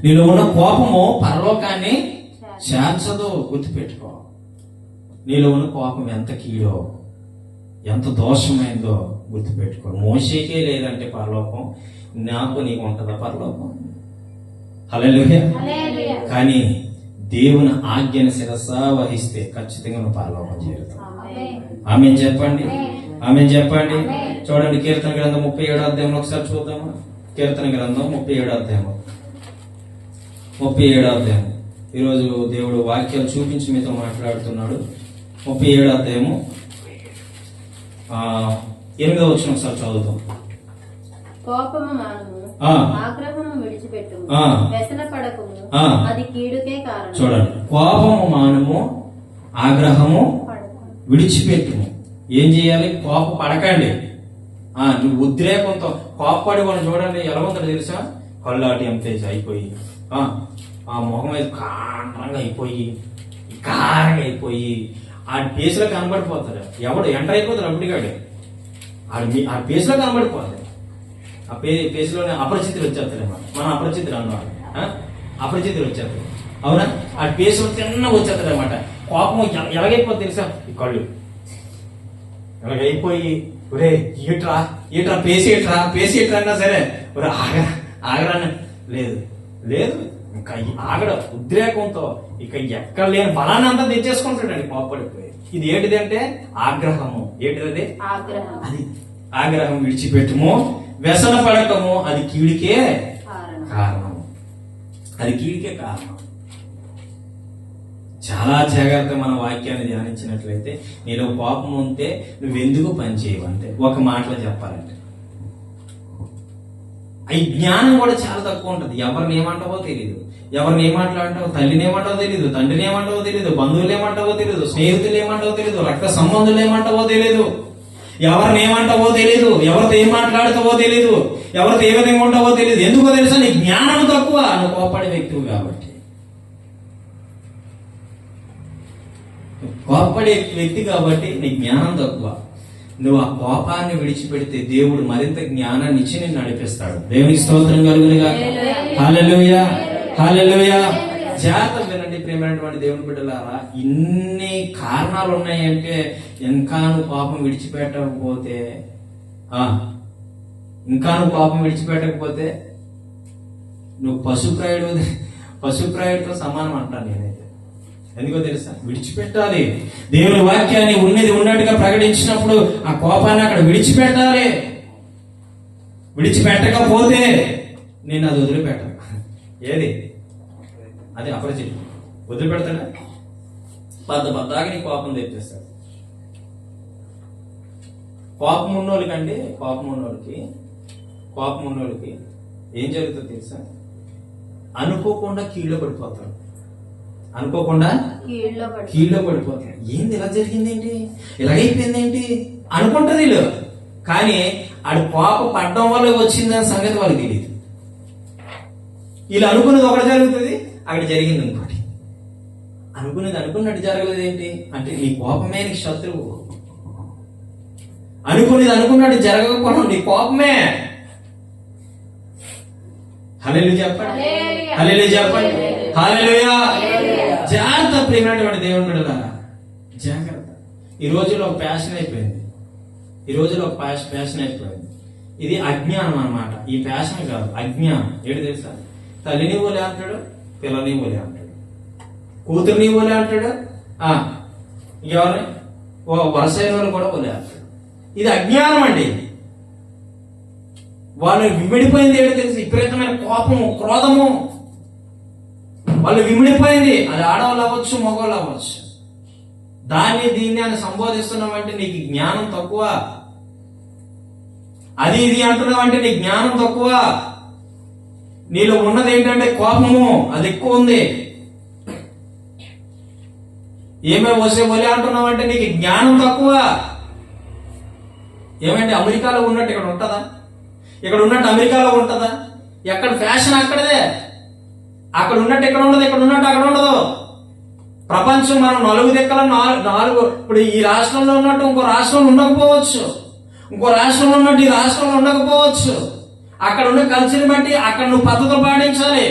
నీలో ఉన్న కోపము పరలోకాన్ని చేర్చదు, గుర్తుపెట్టుకో. నీలో ఉన్న కోపం ఎంత కీడో, ఎంత దోషమైందో గుర్తుపెట్టుకో. మోషేకే లేదంటే పరలోకం, నీకు ఉంటుందా పరలోకం? హల్లెలూయా. కానీ దేవుని ఆజ్ఞను శిరసా వహిస్తే ఖచ్చితంగా నువ్వు పరలోకం చేరుతావు. ఆమేన్ చెప్పండి, ఆమేన్ చెప్పండి. చూడండి, కీర్తన గ్రంథం 37వ అధ్యాయంలో ఒకసారి చూద్దామా? కీర్తన గ్రంథం 37వ అధ్యాయం. ఈరోజు దేవుడు వాక్యాలు చూపించి మీతో మాట్లాడుతున్నాడు. 37వ అధ్యాయము 8వ వచనం ఒకసారి చదువుతాం. కోపము మానుము, ఆగ్రహము విడిచిపెట్టుము, వ్యసనపడకుము, అది కీడుకే కారణం. చూడండి, కోపము మానుము, ఆగ్రహము విడిచిపెట్టుము. ఏం చేయాలి? కోప పడకండి. నువ్వు ఉద్రేకంతో కోపపడి వాళ్ళు చూడండి ఎలా ఉందో తెలుసా? కళ్ళాటి ఎంతేజ్ అయిపోయి, ఆ మొహం మీద కాండ్రంగా అయిపోయి, కారంగా అయిపోయి, ఆ పేసులో కనబడిపోతాడు. ఎవడు ఎంటర్ అయిపోతాడు అప్పటికాడు, ఆ పేసులో కనబడిపోతాడు. ఆ పేసులోనే అపరిచితులు వచ్చేస్తాడు అన్నమాట. మనం అపరిచితులు అన్నమాట, అపరిచితులు వచ్చేస్తాడు. అవునా? ఆ పేసులో చిన్న వచ్చేస్తాడు అనమాట. కోపం ఎలాగైపోతుంది తెలుసా? ఈ కళ్ళు ఎలాగైపోయి, ఒరే ఈట్రా ఈట్రా పేసి ఈట్రా అన్నా సరే, ఒరే ఆగరా లేదు లేదు, ఇంకా ఆగడ ఉద్రేకంతో ఇక ఎక్కడ లేని బలాన్ని అంతా తెచ్చేసుకుంటాడండి కోపడిపోయి. ఇది ఏంటిదంటే ఆగ్రహము. ఏంటిది? అది ఆగ్రహం విడిచిపెట్టుము, వ్యసన పడకము, అది కీడికే కారణం. అది కీడికే కారణం. చాలా జాగ్రత్త మన వాక్యాన్ని ధ్యానించినట్లయితే, నీలో కోపం ఉంటే నువ్వెందుకు పని చేయవు అంటే ఒక మాటలో చెప్పాలంటే, ఈ జ్ఞానం కూడా చాలా తక్కువ ఉంటుంది. ఎవరిని ఏమంటావో తెలియదు, ఎవరిని ఏమాట్లాంటావో, తల్లిని ఏమంటావో తెలియదు, తండ్రిని ఏమంటావో తెలియదు, బంధువులు ఏమంటావో తెలియదు, స్నేహితులు ఏమంటావో తెలియదు, రక్త సంబంధులు ఏమంటావో తెలియదు, ఎవరిని ఏమంటావో తెలియదు, ఎవరితో ఏం మాట్లాడుతావో తెలియదు, ఎవరితో ఏ విధంగా ఉంటావో తెలియదు. ఎందుకో తెలుసా? నీ జ్ఞానం తక్కువ, నువ్వు కోపడే వ్యక్తివి కాబట్టి. కోపడే వ్యక్తి కాబట్టి నీ జ్ఞానం తక్కువ. నువ్వు ఆ కోపాన్ని విడిచిపెడితే దేవుడు మరింత జ్ఞానాన్ని ఇచ్చి నిన్ను నడిపిస్తాడు. దేవునికి స్తోత్రం కలుగునుగా. హల్లెలూయా, హల్లెలూయా. జాగ్రత్త వినండి ప్రియమైనటువంటి దేవుని బిడ్డలారా, ఇన్ని కారణాలు ఉన్నాయంటే, ఇంకా నువ్వు కోపం విడిచిపెట్టకపోతే, నువ్వు పశుప్రాయుడితో సమానం అంటాను నేనైతే. ఎందుకో తెలుసా? విడిచిపెట్టాలి. దేవుని వాక్యాన్ని ఉన్నది ఉన్నట్టుగా ప్రకటించినప్పుడు ఆ కోపాన్ని అక్కడ విడిచిపెట్టాలి. విడిచిపెట్టకపోతే నేను అది వదిలిపెట్టాను. ఏది? అది అపరిచితం. వదిలిపెడతాడా? బద్దగా నీ కోపం తెచ్చేస్తాడు. కోపం ఉన్నోళ్ళకి ఏం జరుగుతుందో తెలుసా? అనుకోకుండా కీళ్ళో పడిపోతాడు. ఏంది ఇలా జరిగిందేంటి, ఇలాగైపోయిందేంటి అనుకుంటారు వీళ్ళు. కానీ ఆడు కోప పడ్డం వల్ల వచ్చిందని సంగతి వాళ్ళకి తెలియదు. వీళ్ళు అనుకున్నది ఒకటి జరుగుతుంది, అక్కడ జరిగింది ఇంకోటి. అనుకున్నట్టు జరగలేదు ఏంటి అంటే, నీ కోపమే నీకు శత్రువు. అనుకున్నట్టు జరగకపోవడం నీ కోపమే. హల్లెలూయా చెప్పండి, హల్లెలూయా చెప్పండి, హల్లెలూయా. జాగ్రత్త ప్రియమైనటువంటి దేవుని బిడ్డలారా, జాగ్రత్త. ఈ రోజులో ఒక ప్యాషన్ అయిపోయింది. ఇది అజ్ఞానం అన్నమాట. ఈ ప్యాషన్ కాదు, అజ్ఞానం. ఏంటి తెలుసా? తల్లిని ఓలే అంటాడు, పిల్లని ఓలే అంటాడు, కూతురిని ఓలే అంటాడు, ఎవరిని వరసైన వాళ్ళు కూడా ఓలే అంటాడు. ఇది అజ్ఞానం అండి. వాళ్ళు విమిడిపోయింది ఏంటో తెలుసు? విపరీతమైన కోపము, క్రోధము. వాళ్ళు విమిడిపోయింది. అది ఆడవాళ్ళు అవ్వచ్చు, మగవాళ్ళు అవ్వచ్చు. దీన్ని అని సంబోధిస్తున్నామంటే నీకు జ్ఞానం తక్కువ. అది ఇది అంటున్నావంటే నీ జ్ఞానం తక్కువ. నీలో ఉన్నది ఏంటంటే కోపము, అది ఎక్కువ ఉంది. ఏమే ఒలే అంటున్నావంటే నీకు జ్ఞానం తక్కువ. ఏమంటే అమెరికాలో ఉన్నట్టు ఇక్కడ ఉంటుందా? ఇక్కడ ఉన్నట్టు అమెరికాలో ఉంటుందా? ఎక్కడ ఫ్యాషన్ అక్కడదే. అక్కడ ఉన్నట్టు ఇక్కడ ఉండదు, ఇక్కడ ఉన్నట్టు అక్కడ ఉండదు. ప్రపంచం మనం 4 దిక్కల 4 ఇప్పుడు ఈ రాష్ట్రంలో ఉన్నట్టు ఇంకో రాష్ట్రంలో ఉండకపోవచ్చు, ఇంకో రాష్ట్రంలో ఉన్నట్టు ఈ రాష్ట్రంలో ఉండకపోవచ్చు. అక్కడ ఉన్న కల్చర్ని బట్టి అక్కడ నువ్వు పద్ధతులు పాటించాలి.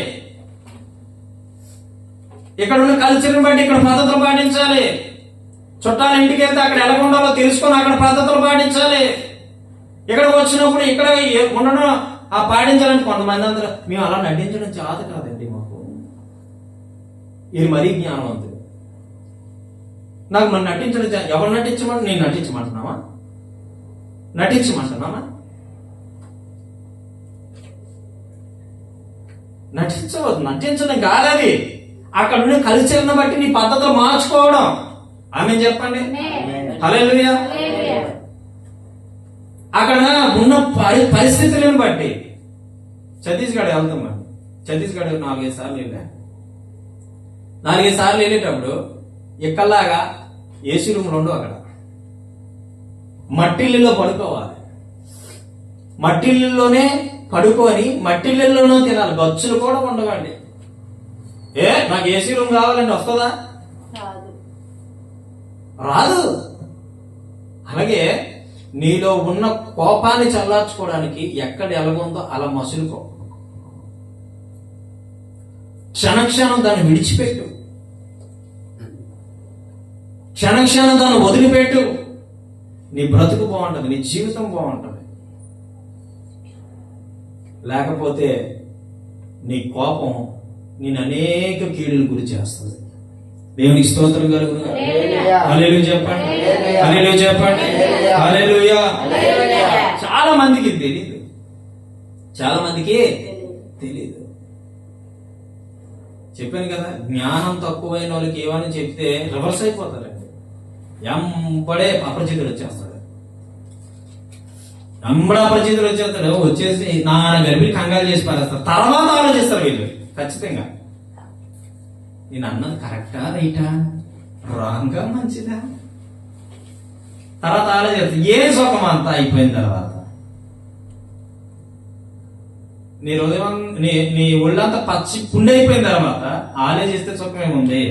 ఇక్కడ ఉన్న కల్చర్ని బట్టి ఇక్కడ పద్ధతులు పాటించాలి. చుట్టాల ఇంటికి వెళ్తే అక్కడ ఎలా ఉండాలో తెలుసుకొని అక్కడ పద్ధతులు పాటించాలి. ఇక్కడికి వచ్చినప్పుడు ఇక్కడ ఉండడం పాటించాలని కొంతమంది అందరూ మేము అలా నటించడం చేత కాదండి మాకు. ఇది మరీ జ్ఞానవంతుడు. నాకు మనం నటించడం ఎవరు నటించమని నేను నటించమంటున్నావా? నటించవద్దు. నటించడం కాదది. అక్కడ ఉన్న కల్చర్ని బట్టి నీ పద్ధతులు మార్చుకోవడం. ఆమె చెప్పండి, హల్లెలూయా. అక్కడ ఉన్న పరిస్థితులను బట్టి ఛత్తీస్గఢ్ వెళ్తాం. ఛత్తీస్గఢ్ 4-5 సార్లు వెళ్ళా. 4-5 సార్లు వెళ్ళేటప్పుడు ఎక్కల్లాగా ఏసీ రూమ్ 2 అక్కడ. మట్టిల్లులో పడుకోవాలి. మట్టిల్లులోనే పడుకొని మట్టిల్లులోనూ తినాలి. గచ్చులు కూడా ఉండవండి. నాకు ఏసీ రూమ్ కావాలండి, వస్తుందా? రాదు. అలాగే నీలో ఉన్న కోపాన్ని చల్లార్చుకోవడానికి ఎక్కడ ఎలాగుందో అలా మసులుకో. క్షణక్షణం దాన్ని విడిచిపెట్టు, క్షణక్షణం దాన్ని వదిలిపెట్టు. నీ బ్రతుకు బాగుంటుంది, నీ జీవితం బాగుంటుంది. లేకపోతే నీ కోపం నేను అనేక కీడులు గురి చేస్తుంది. దేవునికి స్తోత్రం కలుగును. హల్లెలూయా చెప్పండి, హల్లెలూయా చెప్పండి, హల్లెలూయా. చాలా మందికి తెలియదు, చాలా మందికి తెలియదు. చెప్పాను కదా, జ్ఞానం తక్కువైన వాళ్ళకి ఏమని చెప్తే రివర్స్ అయిపోతారండి. ఎంబడే అపరిచితుడు వచ్చేస్తాడు, ఎంబడే అపరిచితుడు వచ్చేస్తాడు. వచ్చేసి నాన్న గర్భిణి కంగారు చేసి పారేస్తారు. తర్వాత ఆలోచిస్తారు వీళ్ళు ఖచ్చితంగా, నేను అన్నది కరెక్టా రైటా, రాంగా మంచిదా. తర్వాత ఆలోచిస్తారు. ఏ సుఖం అంతా అయిపోయిన తర్వాత నీ హృదయం నీ ఒళ్ళంతా పచ్చి పుండి అయిపోయిన తర్వాత ఆలోచిస్తే సుఖం ఏముంది?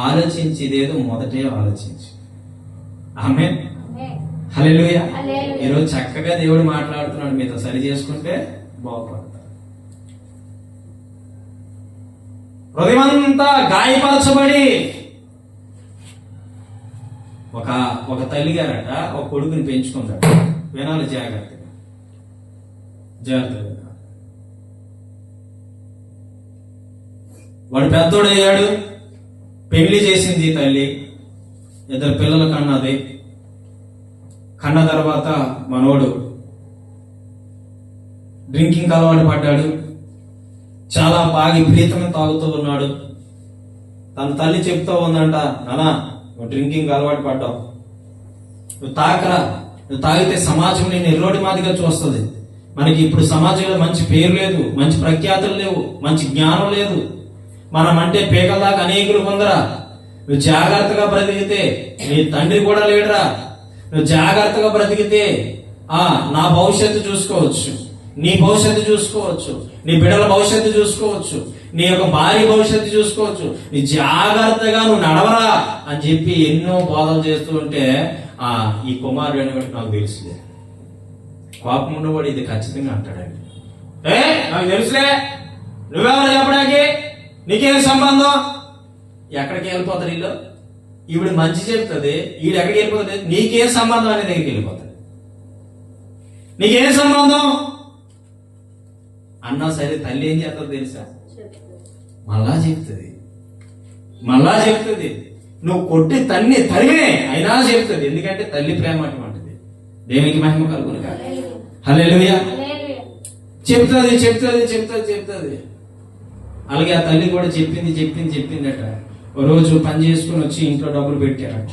ఆలోచించేదేదో మొదటే ఆలోచించు. ఆమేన్, హల్లెలూయా. ఈరోజు చక్కగా దేవుడు మాట్లాడుతున్నాడు మీతో. సరి చేసుకుంటే బాగుపడతారు. హృదయమంతా గాయపరచబడి ఒక తల్లి గారట ఒక కొడుకుని పెంచుకుంటాడు. వినాలి జాగ్రత్తగా, జాగ్రత్తగా. వాడు పెద్దోడయ్యాడు, పెళ్లి చేసింది తల్లి, 2 పిల్లలు కన్నది. కన్న తర్వాత మనోడు డ్రింకింగ్ అలవాటు పడ్డాడు. చాలా బాగా విపరీతంగా తాగుతూ ఉన్నాడు. తన తల్లి చెప్తూ ఉందంట, నానా నువ్వు డ్రింకింగ్ అలవాటు పడ్డావు, నువ్వు తాకరా, నువ్వు తాగితే సమాజం నేను ఎర్రోడి మాదిగా చూస్తుంది. మనకి ఇప్పుడు సమాజంలో మంచి పేరు లేదు, మంచి ప్రఖ్యాతులు లేవు, మంచి జ్ఞానం లేదు. మనం అంటే పేకల్దాకా అనేకులు పొందరా. నువ్వు జాగ్రత్తగా బ్రతికితే నీ తండ్రి కూడా లేడురా. నువ్వు జాగ్రత్తగా బ్రతికితే నా భవిష్యత్తు చూసుకోవచ్చు, నీ భవిష్యత్తు చూసుకోవచ్చు, నీ బిడ్డల భవిష్యత్తు చూసుకోవచ్చు, నీ యొక్క భార్య భవిష్యత్తు చూసుకోవచ్చు. నీ జాగ్రత్తగా నువ్వు నడవరా అని చెప్పి ఎన్నో బోధలు చేస్తూ ఉంటే ఈ కుమారుడు అనేవాడు నాకు తెలుసులే, కోపం ఉన్నవాడు ఇది ఖచ్చితంగా అంటాడండి. నాకు తెలుసులే, నువ్వెవరు చెప్పడానికి, నీకేం సంబంధం? ఎక్కడికి వెళ్ళిపోతారు వీళ్ళు? ఈవిడ మంచి చెప్తుంది, ఈడు ఎక్కడికి వెళ్ళిపోతుంది? నీకేం సంబంధం అనే దగ్గరికి వెళ్ళిపోతాడు. నీకేం సంబంధం అన్నా సరే తల్లి ఏం చేస్తుందో తెలుసా? మళ్ళా చెప్తుంది. నువ్వు కొట్టి తన్ని తరిమే అయినా చెప్తుంది. ఎందుకంటే తల్లి ప్రేమ అటువంటిది. దేవునికి మహిమ కలుగును గాక. హల్లెలూయా. చెప్తుంది. అలాగే ఆ తల్లి కూడా చెప్పిందట. ఓ రోజు పని చేసుకుని వచ్చి ఇంట్లో డబ్బులు పెట్టారట.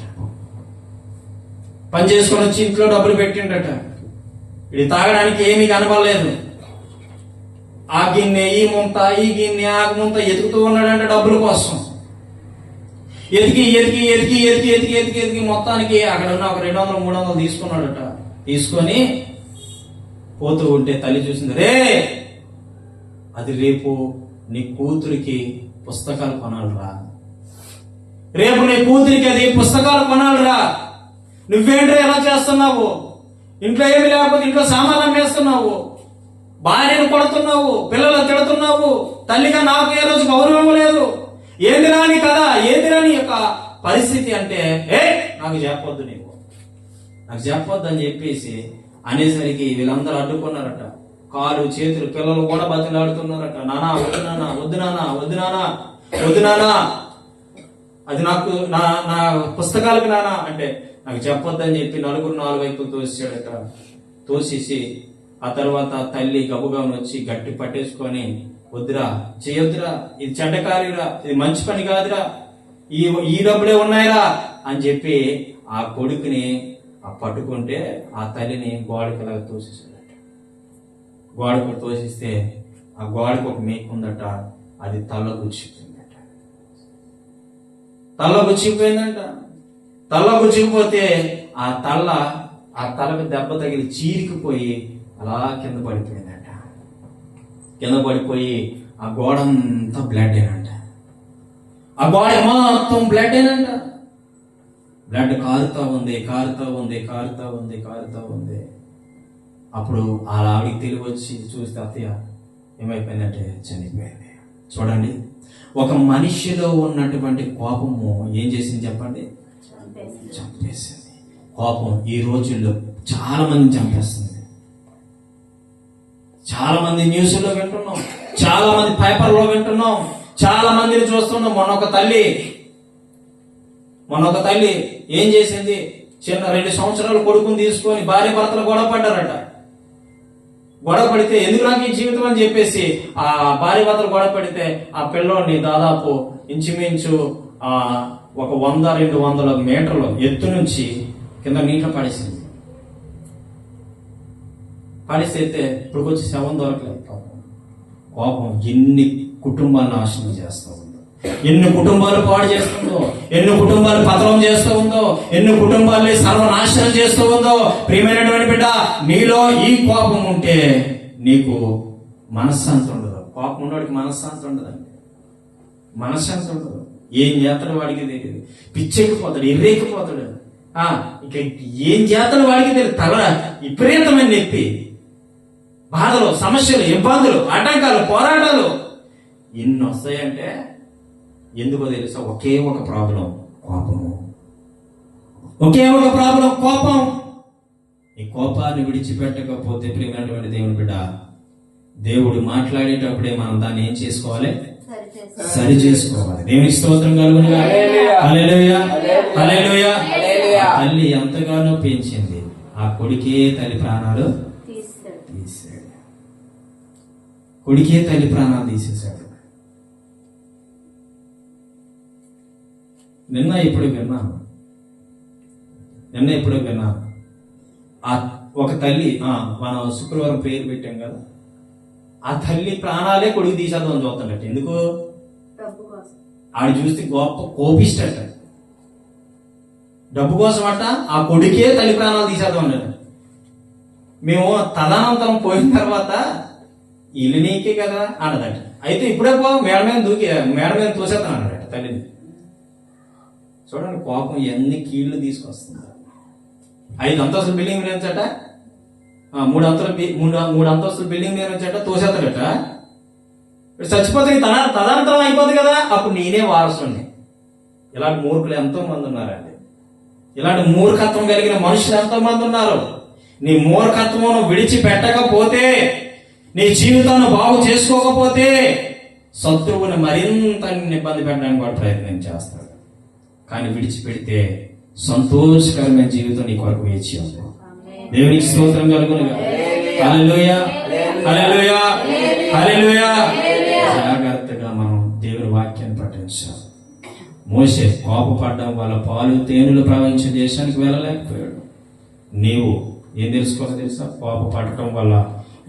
పెట్టిండట. ఇది తాగడానికి ఏమీ కనబడలేదు. ఆ గిన్నె, ఈ ముంత, ఈ గిన్నె, ఆ ముంత ఎతుకుతూ ఉన్నాడంట డబ్బుల కోసం. ఎతికి మొత్తానికి అక్కడ ఉన్న ఒక 200-300 తీసుకున్నాడట. తీసుకొని పోతూ ఉంటే తల్లి చూసింది, రే అది రేపు నీ కూతురికి పుస్తకాలు కొనాలిరా, రేపు నీ కూతురికి అది పుస్తకాలు కొనాలిరా. నువ్వేంట్రా ఎలా చేస్తున్నావు? ఇంట్లో ఏమి లేకపోతే ఇంట్లో సామాన్లు అమ్మేస్తున్నావు, భార్యను కొడుతున్నావు, పిల్లలు తిడుతున్నావు, తల్లిగా నాకు ఏ రోజు గౌరవం లేదు. ఏందిరా నీ కదా, ఏందిరా నీ యొక్క పరిస్థితి అంటే, నాకు చెప్పొద్దు, నాకు చెప్పొద్దు అని చెప్పేసి అనేసరికి వీళ్ళందరూ అడ్డుకున్నారట. కాలు చేతులు, పిల్లలు కూడా బతిలాడుతున్నారట. నానా వద్దు నానా, అది నాకు నా పుస్తకాలకు నానా అంటే, నాకు చెప్పొద్దని చెప్పి 4 వైపులు తోసాడట. తోసేసి ఆ తర్వాత తల్లి గబుగాను వచ్చి గట్టి పట్టేసుకొని, వద్దురా, చేయొద్దురా, ఇది చెడ్డకారిరా, ఇది మంచి పని కాదురా, ఈ డబ్బులే ఉన్నాయిరా అని చెప్పి ఆ కొడుకుని పట్టుకుంటే ఆ తల్లిని గోడకిలాగా తోసేసాడట. గోడకు తోసిస్తే ఆ గోడకు ఒక మేకు ఉందట, అది తల గుచ్చిపోయిందంట. తల గుచ్చిపోతే ఆ తలకు దెబ్బ తగిలి చీరికిపోయి అలా కింద పడిపోయిందంట. కింద పడిపోయి ఆ గోడ అంతా బ్లడ్ అయినంట. ఆ గోడ మొత్తం బ్లడ్ అయినంట. బ్లడ్ కారుతా ఉంది. అప్పుడు ఆ ఆవిడికి తెలివి వచ్చి చూస్తే అత్తయ్య ఏమైపోయిందంటే చనిపోయింది. చూడండి, ఒక మనిషిలో ఉన్నటువంటి కోపము ఏం చేసింది చెప్పండి? చంపేసింది. కోపం ఈ రోజుల్లో చాలా మంది చంపేస్తుంది. చాలా మంది న్యూస్లో వింటున్నాం, చాలా మంది పేపర్లో వింటున్నాం, చాలా మందిని చూస్తున్నాం. మొన్న ఒక తల్లి ఏం చేసింది? చిన్న 2 సంవత్సరాలు కొడుకుని తీసుకొని భార్య భర్తలు గొడవ పడ్డారట. గొడవ పడితే ఎందుకు నాకు ఈ జీవితం అని చెప్పేసి ఆ భార్య భర్తలు గొడవ పడితే ఆ పిల్లోడిని దాదాపు ఇంచుమించు ఒక 100-200 మీటర్లు ఎత్తు నుంచి కింద నీటిలో పడేసింది. పడేస్తే ఇప్పుడుకొచ్చి శవం దొరకలేదు. కోపం ఎన్ని కుటుంబాలను నాశనం చేస్తూ ఉందో, ఎన్ని కుటుంబాలు పాడు చేస్తుందో, ఎన్ని కుటుంబాలు పతనం చేస్తూ ఉందో, ఎన్ని కుటుంబాలని సర్వనాశనం చేస్తూ ఉందో. ప్రియమైనటువంటి బిడ్డ, నీలో ఈ కోపం ఉంటే నీకు మనశ్శాంతి ఉండదు. కోపం ఉన్నవాడికి మనశ్శాంతి ఉండదండి. మనశ్శాంతి ఉండదు. ఏం చేస్తాడు వాడికి తెలియదు. పిచ్చెక్కిపోతాడు, ఎర్రెక్కిపోతాడు. ఇక ఏం చేస్తాడు వాడికి తెలియదు. తల విపరీతమైన నొప్పి, బాధలు, సమస్యలు, ఇబ్బందులు, ఆటంకాలు, పోరాటాలు ఎన్ని వస్తాయంటే ఎందుకో తెలుసా? ఒకే ఒక ప్రాబ్లం, కోపము. ఒకే ఒక ప్రాబ్లం, కోపం. ఈ కోపాన్ని విడిచిపెట్టకపోతే ప్రియమైనటువంటి దేవుని బిడ్డ, దేవుడు మాట్లాడేటప్పుడే మనం దాన్ని ఏం చేసుకోవాలి? సరి చేసుకోవాలి. దేవునికి స్తోత్రం కలుగును గాక. హల్లెలూయా, హల్లెలూయా. తల్లి ఎంతగానో పెంచింది, ఆ కొడుకే తల్లి ప్రాణాలు తీసాడు. కొడుకే తల్లి ప్రాణాలు తీసేశాడు. నిన్న ఇప్పుడు విన్నాను. ఒక తల్లి, మనం శుక్రవారం పేరు పెట్టాం కదా, ఆ తల్లి ప్రాణాలే కొడుకు తీసేద్దామని చూస్తాడట. ఎందుకు? ఆడు చూస్తే గొప్ప కోపిష్టట. డబ్బు కోసం అట ఆ కొడుకే తల్లి ప్రాణాలు తీసేద్దాం అన్నట. మేము తదనంతరం పోయిన తర్వాత ఇల్లు నీకే కదా అన్నదట. అయితే ఇప్పుడే మేడ మీద తోసేస్తాను అన్నాడట తల్లిని. చూడండి, కోపం ఎన్ని కీళ్లు తీసుకొస్తుంది. 5 అంతస్తుల బిల్డింగ్ నిర్మించట, 3 అంతస్తుల బిల్డింగ్ నిర్మించట, తోసేస్తాడట. చచ్చిపోతే తదనంతరం అయిపోతుంది కదా, అప్పుడు నేనే వారసుని. ఇలాంటి మూర్ఖులు ఎంతో మంది ఉన్నారండి. ఇలాంటి మూర్ఖత్వం కలిగిన మనుషులు ఎంతో మంది ఉన్నారు. నీ మూర్ఖత్వం విడిచిపెట్టకపోతే, నీ జీవితాన్ని బాగు చేసుకోకపోతే శత్రువుని మరింత ఇబ్బంది పెట్టడానికి వాడు ప్రయత్నం చేస్తాడు. కానీ విడిచిపెడితే సంతోషకరమైన జీవితం నీ కొరకు వేచి ఉంది. దేవునికి స్తోత్రం కలుగును గాక. హల్లెలూయా, హల్లెలూయా, హల్లెలూయా. జాగ్రత్తగా మనం దేవుని వాక్యాన్ని పఠించాలి. మోషే కోపపడడం వల్ల పాలు తేనెలు ప్రవహించే దేశానికి వెళ్ళలేకపోయాడు. నీవు ఏం తెలుసుకోవాలి తెలుసా? కోపపడటం వల్ల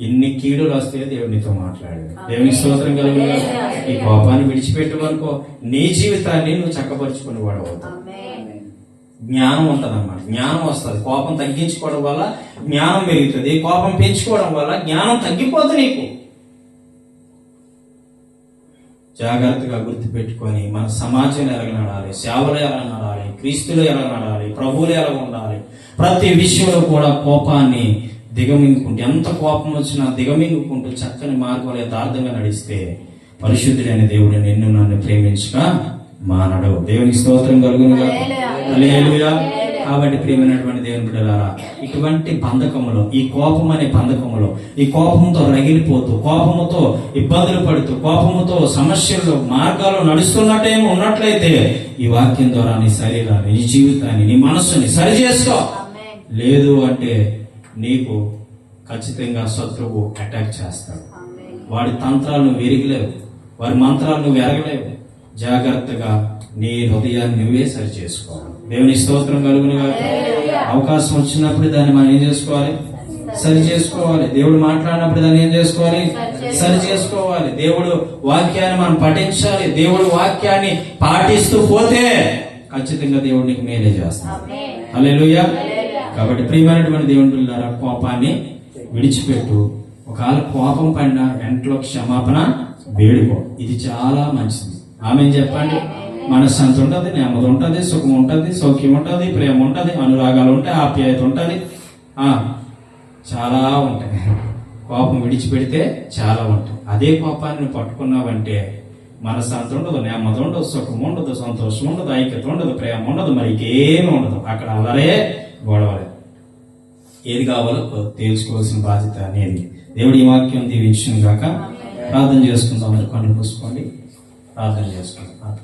ఇన్ని కీడులు వస్తే దేవునితో మాట్లాడాడు. దేవునికి స్తోత్రం కలుగును గాక. ఈ కోపాన్ని విడిచిపెట్టుకనుకో, నీ జీవితాన్ని నువ్వు చక్కపరుచుకుని వాడవుతావు. జ్ఞానం ఉంటదన్నమాట, జ్ఞానం వస్తుంది. కోపం తగ్గించుకోవడం వల్ల జ్ఞానం పెరుగుతుంది, కోపం పెంచుకోవడం వల్ల జ్ఞానం తగ్గిపోతుంది నీకు. జాగ్రత్తగా గుర్తుపెట్టుకొని మన సమాజంలో ఎలా నడాలి, సేవలో ఎలా నడాలి, క్రీస్తులో ఎలా నడాలి, ప్రభువులు ఎలా ఉండాలి, ప్రతి విషయంలో కూడా కోపాన్ని దిగమింగుకుంటూ, ఎంత కోపం వచ్చినా దిగమింగుకుంటూ చక్కని మార్గంలో యథార్థంగా నడిస్తే పరిశుద్ధుడైన దేవుడు నిన్ను నన్ను ప్రేమించక మానడు. దేవునికి స్తోత్రం కలుగును గాక. హల్లెలూయా. కాబట్టి ప్రియమైనటువంటి దేవుని బిడ్డలారా, ఇటువంటి బంధకములో, ఈ కోపం అనే బంధకములో, ఈ కోపంతో రగిలిపోతూ, కోపముతో ఇబ్బందులు పడుతూ, కోపముతో సమస్యల్లో మార్గాలు నడుస్తున్నట్టేమో ఉన్నట్లయితే ఈ వాక్యం ద్వారా నీ శరీరాన్ని, నీ జీవితాన్ని, నీ మనస్సుని సరి చేసుకో. లేదు అంటే నీకు ఖచ్చితంగా శత్రువు అటాక్ చేస్తాడు. వాడి తంత్రాలు నువ్వు ఎరగలేవు, వారి మంత్రాలు నువ్వు ఎరగలేవు. జాగ్రత్తగా నీ హృదయాన్ని నువ్వే సరి చేసుకోవాలి. దేవుని స్తోత్రం కలుగును గాక. అవకాశం వచ్చినప్పుడు దాన్ని మనం ఏం చేసుకోవాలి? సరి చేసుకోవాలి. దేవుడు మాట్లాడినప్పుడు దాన్ని ఏం చేసుకోవాలి? సరి చేసుకోవాలి. దేవుడు వాక్యాన్ని మనం పఠించాలి. దేవుడు వాక్యాన్ని పాటిస్తూ పోతే ఖచ్చితంగా దేవుడు నీకు మేలే చేస్తాడు. హల్లెలూయా. కాబట్టి ప్రియమైనటువంటి దేవుని పిల్లలారా, కోపాన్ని విడిచిపెట్టు. ఒకవేళ కోపం పడిన వెంటలో క్షమాపణ వేడుకో. ఇది చాలా మంచిది. ఆమేన్ చెప్పండి. మనశ్శాంతి ఉంటది, నెమ్మది ఉంటది, సుఖం ఉంటది, సౌఖ్యం ఉంటది, ప్రేమ ఉంటది, అనురాగాలు ఉంటాయి, ఆప్యాయత ఉంటది, చాలా ఉంటాయి. కోపం విడిచిపెడితే చాలా ఉంటాయి. అదే కోపాన్ని నువ్వు పట్టుకున్నావంటే మనశ్శాంతి ఉండదు, నెమ్మది ఉండదు, సుఖం ఉండదు, సంతోషం ఉండదు, ఐక్యత ఉండదు, ప్రేమ ఉండదు, మరి ఇంకేమీ ఉండదు. అక్కడ అల్లరే గొడవలే. ఏది కావాలో తెలుసుకోవాల్సిన బాధ్యత అనేది. దేవుడి ఈ వాక్యం దీవించును గాక. ప్రార్థన చేసుకుందాం. కళ్ళు మూసుకోండి, ప్రార్థన చేసుకుందాం.